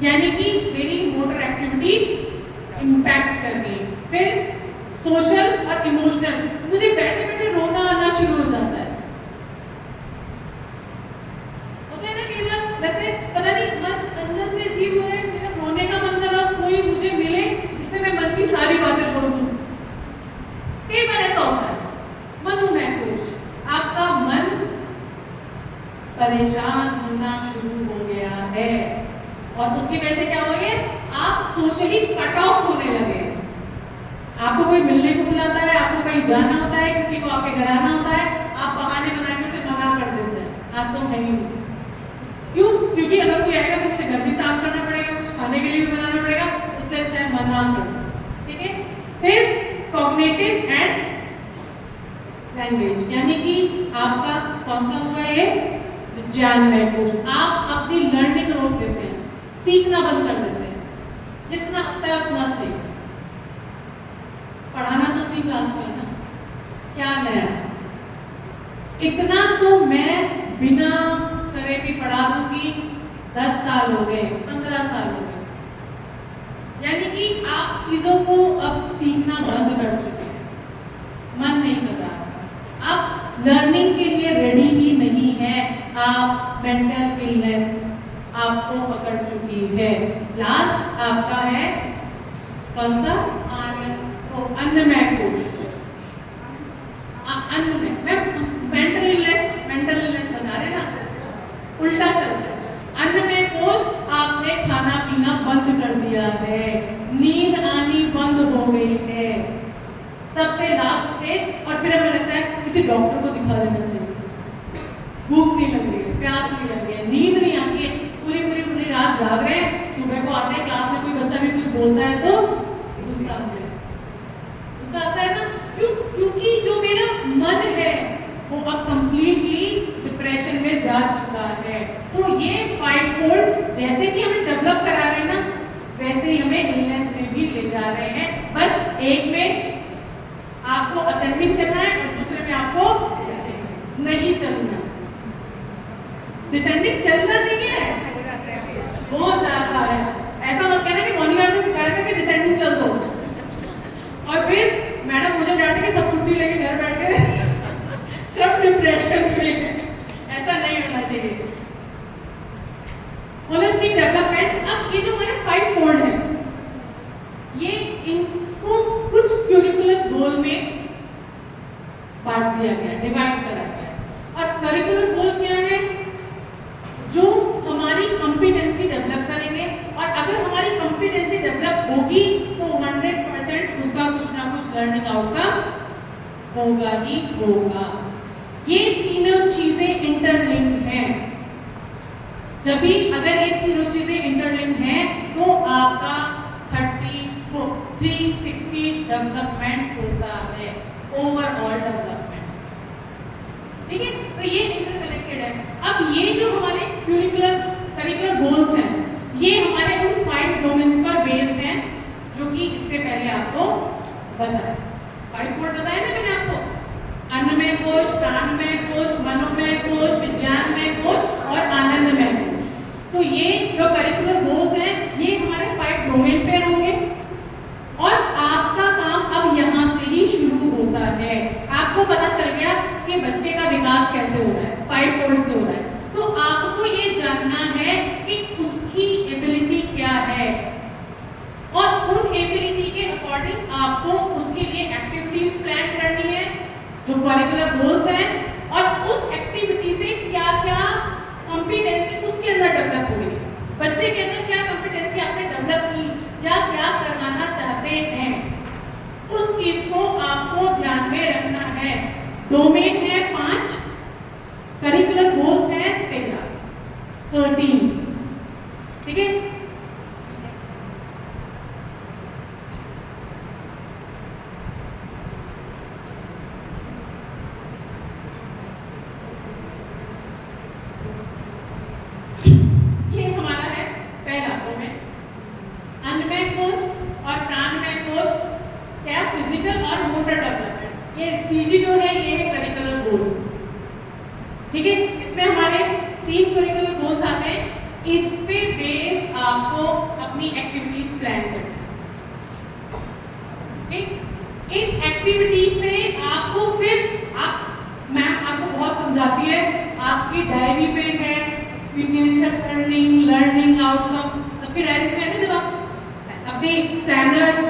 यानी कि मेरी मोटर एक्टिविटी इम्पैक्ट कर रही है। फिर सोशल और इमोशनल, मुझे बैठे बैठे रोना आना शुरू हो जाता है। होता है ना कई बार, लगता है पता नहीं मन अंदर से अजीब हो रहा है, मेरा रोने का मन कर रहा, कोई मुझे मिले जिससे मैं मन की सारी बातें बोल दूं। कई बार ऐसा होता है। मनोमय कोश, आपका मन परेशान होना शुरू हो गया है और उसकी वजह से क्या हो गया? आप सोशली कट ऑफ होने लगे। आपको कोई मिलने को बुलाता है, आपको कहीं जाना होता है, किसी को आपके घर आना होता है, आप बहाने बना के उसे मना कर देते हैं, आज तो है ही नहीं। क्यों? क्योंकि अगर कोई आएगा तो मुझे घर भी साफ करना पड़ेगा, कुछ खाने के लिए भी बनाना पड़ेगा, उससे अच्छा है मना कर। ठीक है? फिर कॉग्निटिव एंड लैंग्वेज, यानी कि आपका कौन सा हुआ ये? विज्ञानमय कोश। आप अपनी लर्निंग रोक देते हैं, सीखना बंद कर देते हैं, जितना आता है उतना सीख। पढ़ाना तो उसी क्लास में है ना, क्या नया? इतना तो मैं बिना करे भी पढ़ा दूंगी, 10 साल हो गए, 15 साल हो गए। यानी कि आप चीजों को अब सीखना बंद कर चुके हैं, मन नहीं कर रहा, आप लर्निंग के लिए रेडी ही नहीं है, आप मेंटल इलनेस आपको पकड़ चुकी है। लास्ट आपका है कौन सा? अन्नमय कोश। अन्नमय, मैं मेंटल इलनेस बता रहे ना, उल्टा चल रहा है। अन्नमय कोश, आपने खाना पीना बंद कर दिया है, नींद आनी बंद हो गई है, सबसे लास्ट स्टेज। और फिर हमें लगता है किसी डॉक्टर को दिखा देना चाहिए, भूख नहीं लग रही है, प्यास नहीं लग रही है, नींद नहीं आती है, पूरी रात जाग रहे हैं, सुबह को आते हैं, क्लास में कोई बच्चा भी कुछ बोलता है तो गुस्सा आता है ना। क्यों? क्योंकि जो मेरा मन है वो अब कंप्लीटली डिप्रेशन में जा चुका है। तो ये 5 फोल्ड जैसे कि हमें डेवलप करा रहे हैं ना, वैसे ही हमें इलनेस में भी ले जा रहे हैं। बस एक में आपको असेंडिंग चलना है और दूसरे में आपको नहीं चलना, डिसेंडिंग चलना नहीं है, बहुत ज्यादा है। ऐसा मत कहना कि मॉर्निंग आवर में सिखाया था कि डिसेंडिंग चल दो और फिर मैडम मुझे डांट के सब छुट्टी लेके घर बैठ गए सब डिप्रेशन में। ऐसा नहीं होना चाहिए। होलिस्टिक डेवलपमेंट, अब ये जो हमारे 5 फोल्ड है, ये इनको कुछ करिकुलर गोल में बांट दिया गया, डिवाइड करा गया। और करिकुलर गोल क्या है? जो हमारी कॉम्पिटेंसी डेवलप करेंगे, और अगर हमारी कॉम्पिटेंसी डेवलप होगी तो 100% उसका कुछ ना कुछ लर्निंग आउटकम होगा ही होगा। ये तीनों चीजें इंटरलिंक हैं। जब भी अगर ये तीनों चीजें इंटरलिंक हैं तो आपका 360 डेवलपमेंट होता है, ओवरऑल डेवलपमेंट। ठीक है? तो ये इंटरकनेक्टेड है। अब ये जो हमारे करिकुलर गोल्स हैं, ये हमारे उन 5 डोमेन्स पर बेस्ड हैं जो कि इससे पहले आपको बताया। 5 फोल्ड बताया ना मैंने आपको, अन्नमय कोश, प्राणमय कोश, मनोमय कोश, विज्ञानमय कोश और आनंदमय कोश। तो ये जो करिकुलर गोल्स हैं ये हमारे 5 डोमेन पे होंगे और आपका काम अब यहाँ से ही शुरू होता है। आपको पता चल गया कि बच्चे का विकास कैसे हो रहा है, 5 फोल्ड से हो रहा है। तो आपको ये जानना है कि उसकी एबिलिटी क्या है और उन एबिलिटी के अकॉर्डिंग आपको उसके लिए एक्टिविटीज प्लान करनी है जो करिकुलर गोल्स हैं, और उस एक्टिविटी से क्या क्या कॉम्पिटेंसी उसके अंदर डेवलप होगी। बच्चे के अंदर क्या कॉम्पिटेंसी आपने डेवलप की या क्या करवाना चाहते हैं, उस चीज को आपको ध्यान में रखना है। डोमेन है 5, करिकुलर गोल्स हैं 13। टीम। ठीक है, ये हमारा है पहला डोमेन। अन्नमय कोष और प्राणमय कोष क्या, फिजिकल और मोटर डेवलपमेंट। ये सीजी जो है ये है करिकुलर गोल। ठीक है, इसमें हमारे 3 करिकुलर गोल्स आते हैं। इस पे बेस आपको अपनी एक्टिविटीज प्लान करनी है। ठीक, इन एक्टिविटी से आपको फिर मैम आपको बहुत समझाती है, आपकी डायरी पे है एक्सपीरियंशियल लर्निंग आउटकम सबकी डायरी में है ना। जब आप अपनी स्टैंडर्ड्स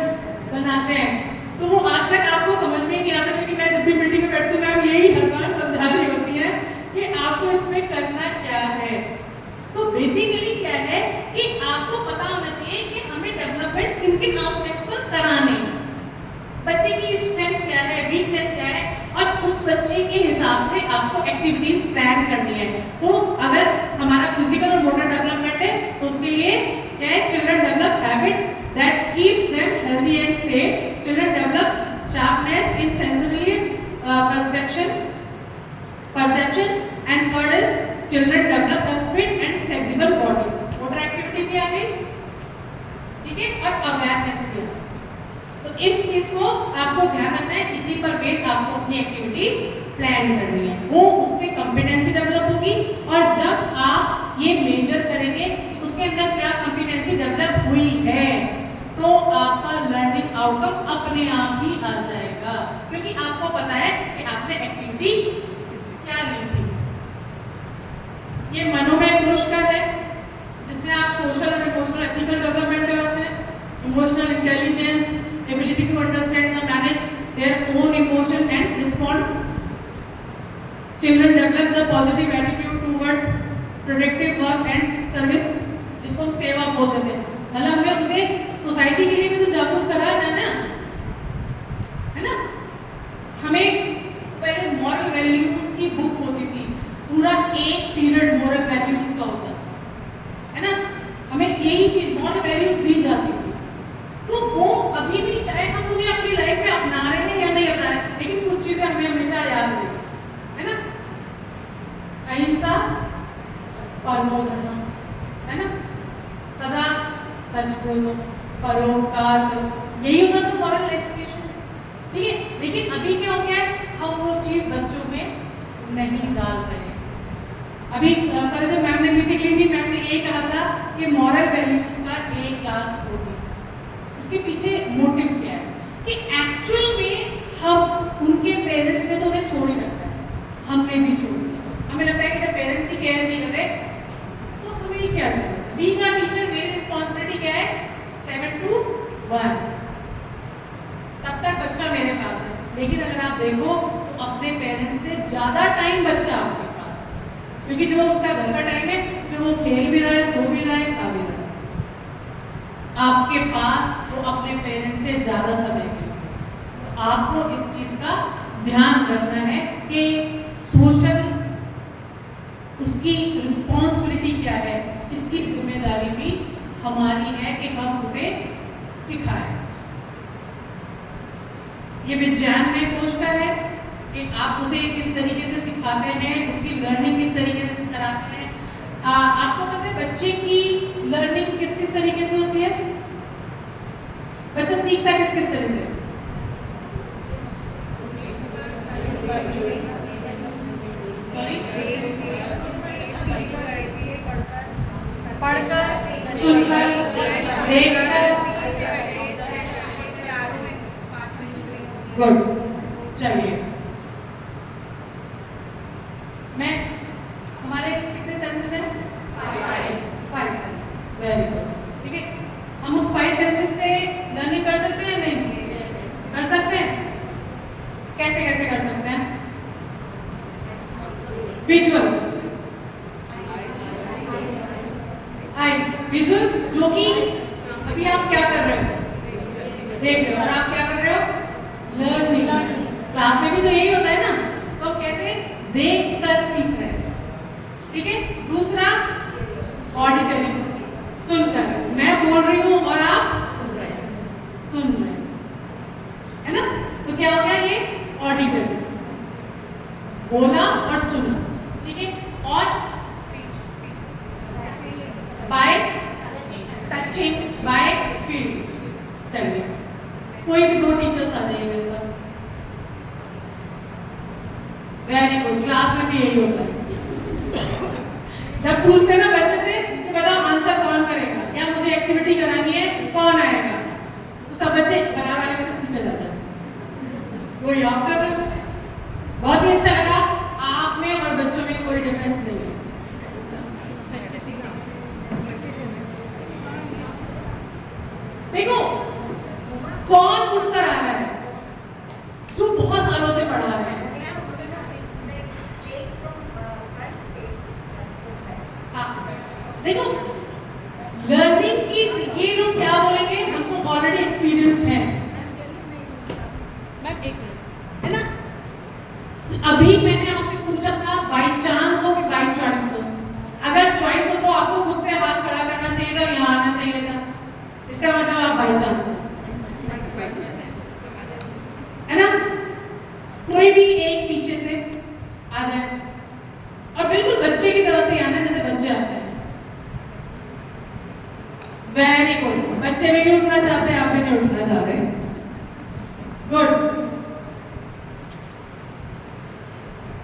बनाते हैं तो वो आज तक आपको समझ में नहीं आता, क्योंकि मैं जब भी मीटिंग में बैठती हूँ मैम यही हर बार समझा रही होती है कि आपको इसमें करना क्या है। तो बेसिकली क्या है कि आपको पता होना चाहिए कि हमें डेवलपमेंट किन किन एस्पेक्ट्स पर कराने हैं, बच्चे की स्ट्रेंथ क्या है, वीकनेस क्या है, और उस बच्चे के हिसाब से आपको एक्टिविटीज प्लान करनी है। तो अगर हमारा फिजिकल और मोटर डेवलपमेंट है तो उसके लिए क्या है, children develop habit that keeps them healthy and safe. Children develop sharpness in sensory perception, and third is children develop a fit and flexible body. Motor activity भी आ गई, ठीक है, और अवेयरनेस भी। तो इस चीज को आपको ध्यान रखना है, इसी पर बेस आपको अपनी एक्टिविटी प्लान करनी है। वो उससे कॉम्पिटेंसी डेवलप होगी, और जब आप ये मेजर करेंगे उसके अंदर क्या कॉम्पिटेंसी डेवलप हुई है तो आपका लर्निंग आउटकम अपने आप ही आ जाएगा, क्योंकि आपको पता है कि आपने एक्टिविटी क्या ली थी। ये मनोमय कोश का है जिसमें आप सोशल और इमोशनल एथिकल डेवलपमेंट कराते हैं, emotional intelligence, ability to understand and manage their own emotion and respond. Children develop the positive attitude towards productive work and service, जिसको हम सेवा बोलते थे। मतलब हमें उसे सोसाइटी के लिए भी तो जागरूक करा है ना। हमें पहले मॉरल वैल्यूज की बुक होती थी, पूरा एक पीरियड मॉरल वैल्यूज का होता है ना। हमें यही चीज मॉरल वैल्यूज दी जाती थी, तो वो अभी भी चाहे हम उन्हें अपनी लाइफ में अपना रहे हैं या नहीं अपना रहे, लेकिन कुछ चीजें हमें हमेशा याद रहेगी, है ना। अहिंसा, परमो धर्म, है ना, सदा सच बोलो, परोपकार करो, यही होता था मॉरल एजुकेशन। ठीक है, लेकिन अभी क्या हो गया है, हम वो चीज बच्चों में नहीं डाल रहे हैं। अभी कल जब मैम ने मीटिंग ली थी, मैम ने ये कहा था कि मॉरल वैल्यूज का एक क्लास होगी। उसके पीछे मोटिव क्या है कि एक्चुअल में हम उनके पेरेंट्स ने तो उन्हें छोड़ ही रखा है, हमने भी छोड़ दिया। हमें लगता है कि जब पेरेंट्स ही केयर नहीं करते तो हमें क्या करना है। बीइंग अ टीचर मेरी रिस्पॉन्सिबिलिटी क्या है, 7 to 1, तब तक बच्चा मेरे पास है। लेकिन अगर आप देखो तो अपने पेरेंट्स से ज्यादा टाइम बच्चा आपके पास है, क्योंकि जो उसका घर का टाइम है उसमें वो खेल भी रहा है, सो भी रहा है, खा भी रहा है। आपके पास वो अपने पेरेंट्स से ज्यादा समय है। तो आपको इस चीज का ध्यान रखना है कि सोशल उसकी रिस्पॉन्सिबिलिटी क्या है, इसकी जिम्मेदारी भी हमारी है कि हम उसे सिखाएं। ये विज्ञान में कोश का है कि आप उसे किस तरीके से सिखाते हैं, उसकी लर्निंग किस तरीके से कराते हैं। आपको पता है बच्चे की लर्निंग किस किस तरीके से होती है, बच्चा सीखता किस किस तरीके से। पढ़कर, सुनकर, देखकर। गुड, चलिए मैं हमारे कितने सेंसेस हैं, 5 सेंसेस, वेरी गुड। ठीक है, हम उन 5 सेंसेस से लर्निंग कर सकते हैं नहीं, कर सकते हैं। कैसे कैसे कर सकते हैं, विजुअल विजुअल, जो कि अभी आप क्या कर रहे हो, देख रहे हो, और आप क्या कर रहे हो, लर्निंग। क्लास में भी तो यही होता है ना, तो कैसे देख कर सीख रहे हैं। ठीक है, दूसरा चाहिए। कोई भी 2 टीचर्स आ जाइए मेरे पास। वेरी गुड, क्लास में भी यही होता है। जब पूछते ना बच्चे से कि बताओ आंसर कौन करेगा या मुझे एक्टिविटी करानी है कौन आएगा, तो सब बच्चे बराबर से पूछा जाता है। कोई आप कर रहे हो? बहुत ही अच्छा लगा। आप में और बच्चों में कोई डिफरेंस नहीं है। देखो कौन उठकर आ रहा है जो बहुत सालों से पढ़ा रहे हैं। हाँ, देखो लर्निंग की ये लोग क्या बोलेंगे, हमको ऑलरेडी एक्सपीरियंस्ड है। मैम एक मिनट, है ना? अभी मैंने आपसे पूछा था बाई चांस हो कि बाई चॉइस हो। अगर चॉइस हो तो आपको खुद से हाथ खड़ा करना चाहिए था, यहाँ आना चाहिए था। इसका मतलब आप बाई चांस है ना? कोई भी एक पीछे से आ जाए और बिल्कुल बच्चे की तरह से आना जैसे बच्चे आते हैं। वेरी गुड, बच्चे भी नहीं उठना चाहते, आप भी नहीं उठना चाहते। गुड।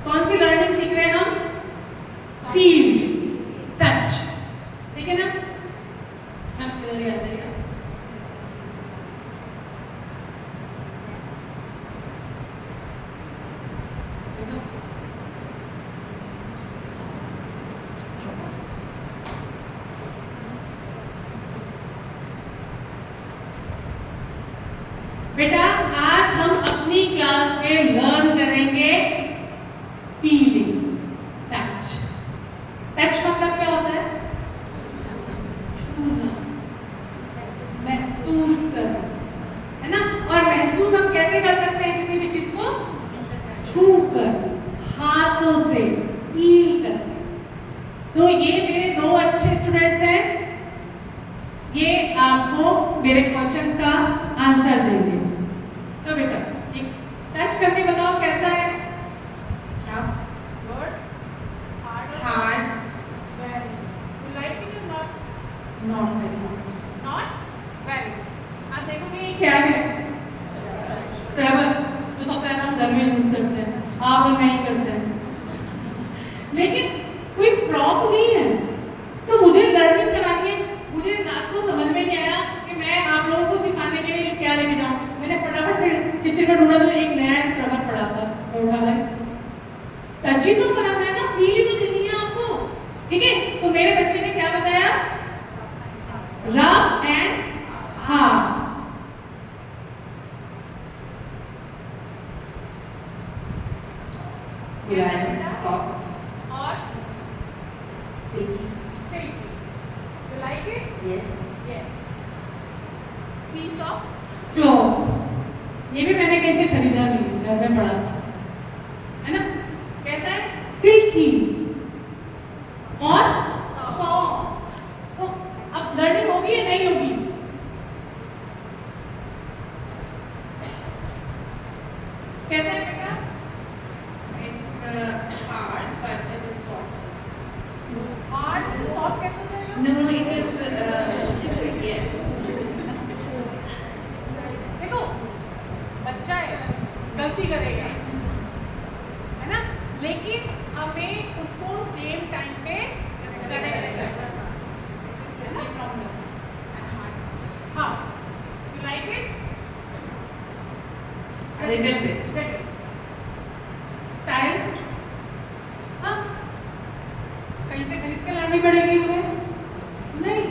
कौन सी लर्निंग सीख रहे हैं हम? फील, टच, ठीक है ना? आप इधर ही आ जाइए। बेटा आज हम अपनी क्लास में लर्न करेंगे फीलिंग, टच। टच मतलब क्या होता है? छूना, महसूस करना, है ना? और महसूस हम कैसे कर सकते हैं किसी भी चीज को? छूकर, हाथों से फील करके। तो ये मेरे 2 अच्छे स्टूडेंट्स हैं, ये आपको मेरे क्वेश्चंस का आंसर देंगे। तो बेटा एक टच करके बताओ कैसा है? Good, hard, very. You like it और not? Not very much, not very. आप देखोगे ये क्या है? स्क्रैबल, जो सबसे ज्यादा हम घर में यूज करते हैं, आप और मैं ही करते हैं। लेकिन कोई प्रॉप नहीं है, तो मुझे लर्निंग करानी है। मुझे रात को समझ में नहीं आया कि मैं आप लोगों को सिखाने के लिए क्या लेके जाऊं। मैंने फटाफट से किचन में ढूंढा तो एक नया स्क्रबर पड़ा था, उठा लाए। टच ही तो कराना है ना, फील ही तो देनी है आपको, ठीक है? तो मेरे बच्चे ने क्या बताया? Rough and hard. और silkie. You like it? Yes. Yes. Piece of cloth. ये भी मैंने कैसे खरीदा नहीं, घर में पड़ा था, है ना? कैसा है? सिल्की और सॉफ्ट। तो अब लर्निंग होगी या नहीं होगी? कैसा है बेटा? It's hard, but it is soft. Hard and soft कैसे हो जाएगा? No, it is yes. देखो बच्चा है, गलती करेगा, है ना? लेकिन हमें उसको सेम टाइम पे करेक्ट करना है ना? हाँ, you like it? A little bit. Time हाँ कहीं से खरीद के लानी पड़ेगी हमें? नहीं,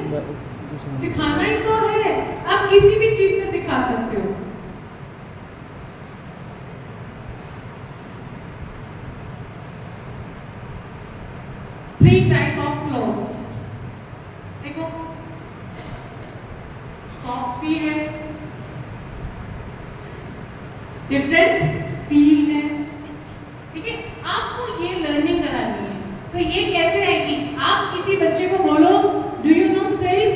सिखाना ही तो है। आप किसी भी चीज से सिखा सकते हो। Three type of clothes. देखो सॉफ्ट भी है, डिफरेंट फील है, ठीक है? आपको ये लर्निंग करानी है। तो ये कैसे आएगी? आप किसी बच्चे को बोलो डू यू नो सिल्क,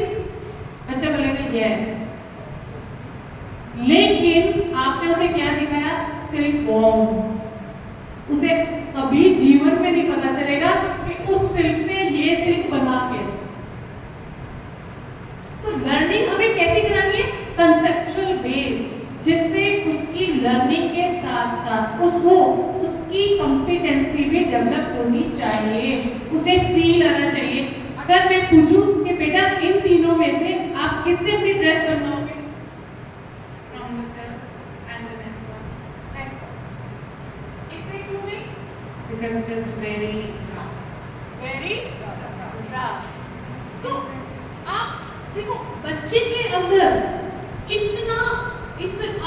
बच्चा बोलेगा यस, लेकिन आपने उसे क्या दिखाया? Silk worm. उसे कभी जीवन में नहीं पता चलेगा कि उस सिल्क से ये सिल्क बना कैसे। तो लर्निंग हमें कैसी करानी है? कंसेप्चुअल कॉम्पिटेंसी भी डेवलप होनी चाहिए, उसे फील आना चाहिए। अगर मैं पूछूं कि बेटा इन तीनों में से आप किससे अपनी dress बनवाओगे? From yourself and the mentor. इससे क्यों नहीं? Because it is very very rough. तो आप देखो बच्चे के अंदर इतना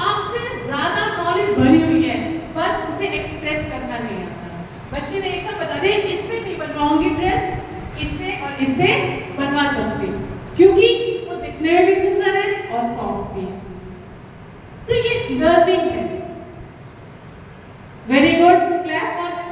आपसे ज्यादा नॉलेज भरी हुई है, बस उसे एक्सप्रेस करना नहीं आता। बच्चे ने एक बता दे इससे नहीं बनवाऊंगी ड्रेस, इससे और इससे बनवा सकती, क्योंकि वो दिखने में भी सुंदर है और सॉफ्ट भी है। तो ये लर्निंग है। Very good, clap for them.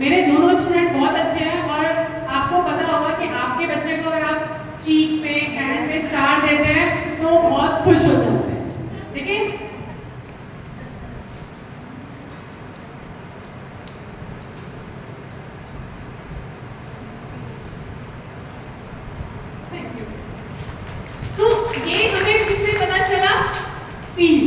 मेरे दोनों स्टूडेंट बहुत अच्छे हैं और आपको पता होगा कि आपके बच्चे को अगर आप चीक पे हैंड पे स्टार देते हैं तो वो बहुत खुश हो जाते हैं, ठीक है? Thank you. तो ये हमें किससे पता चला? फील।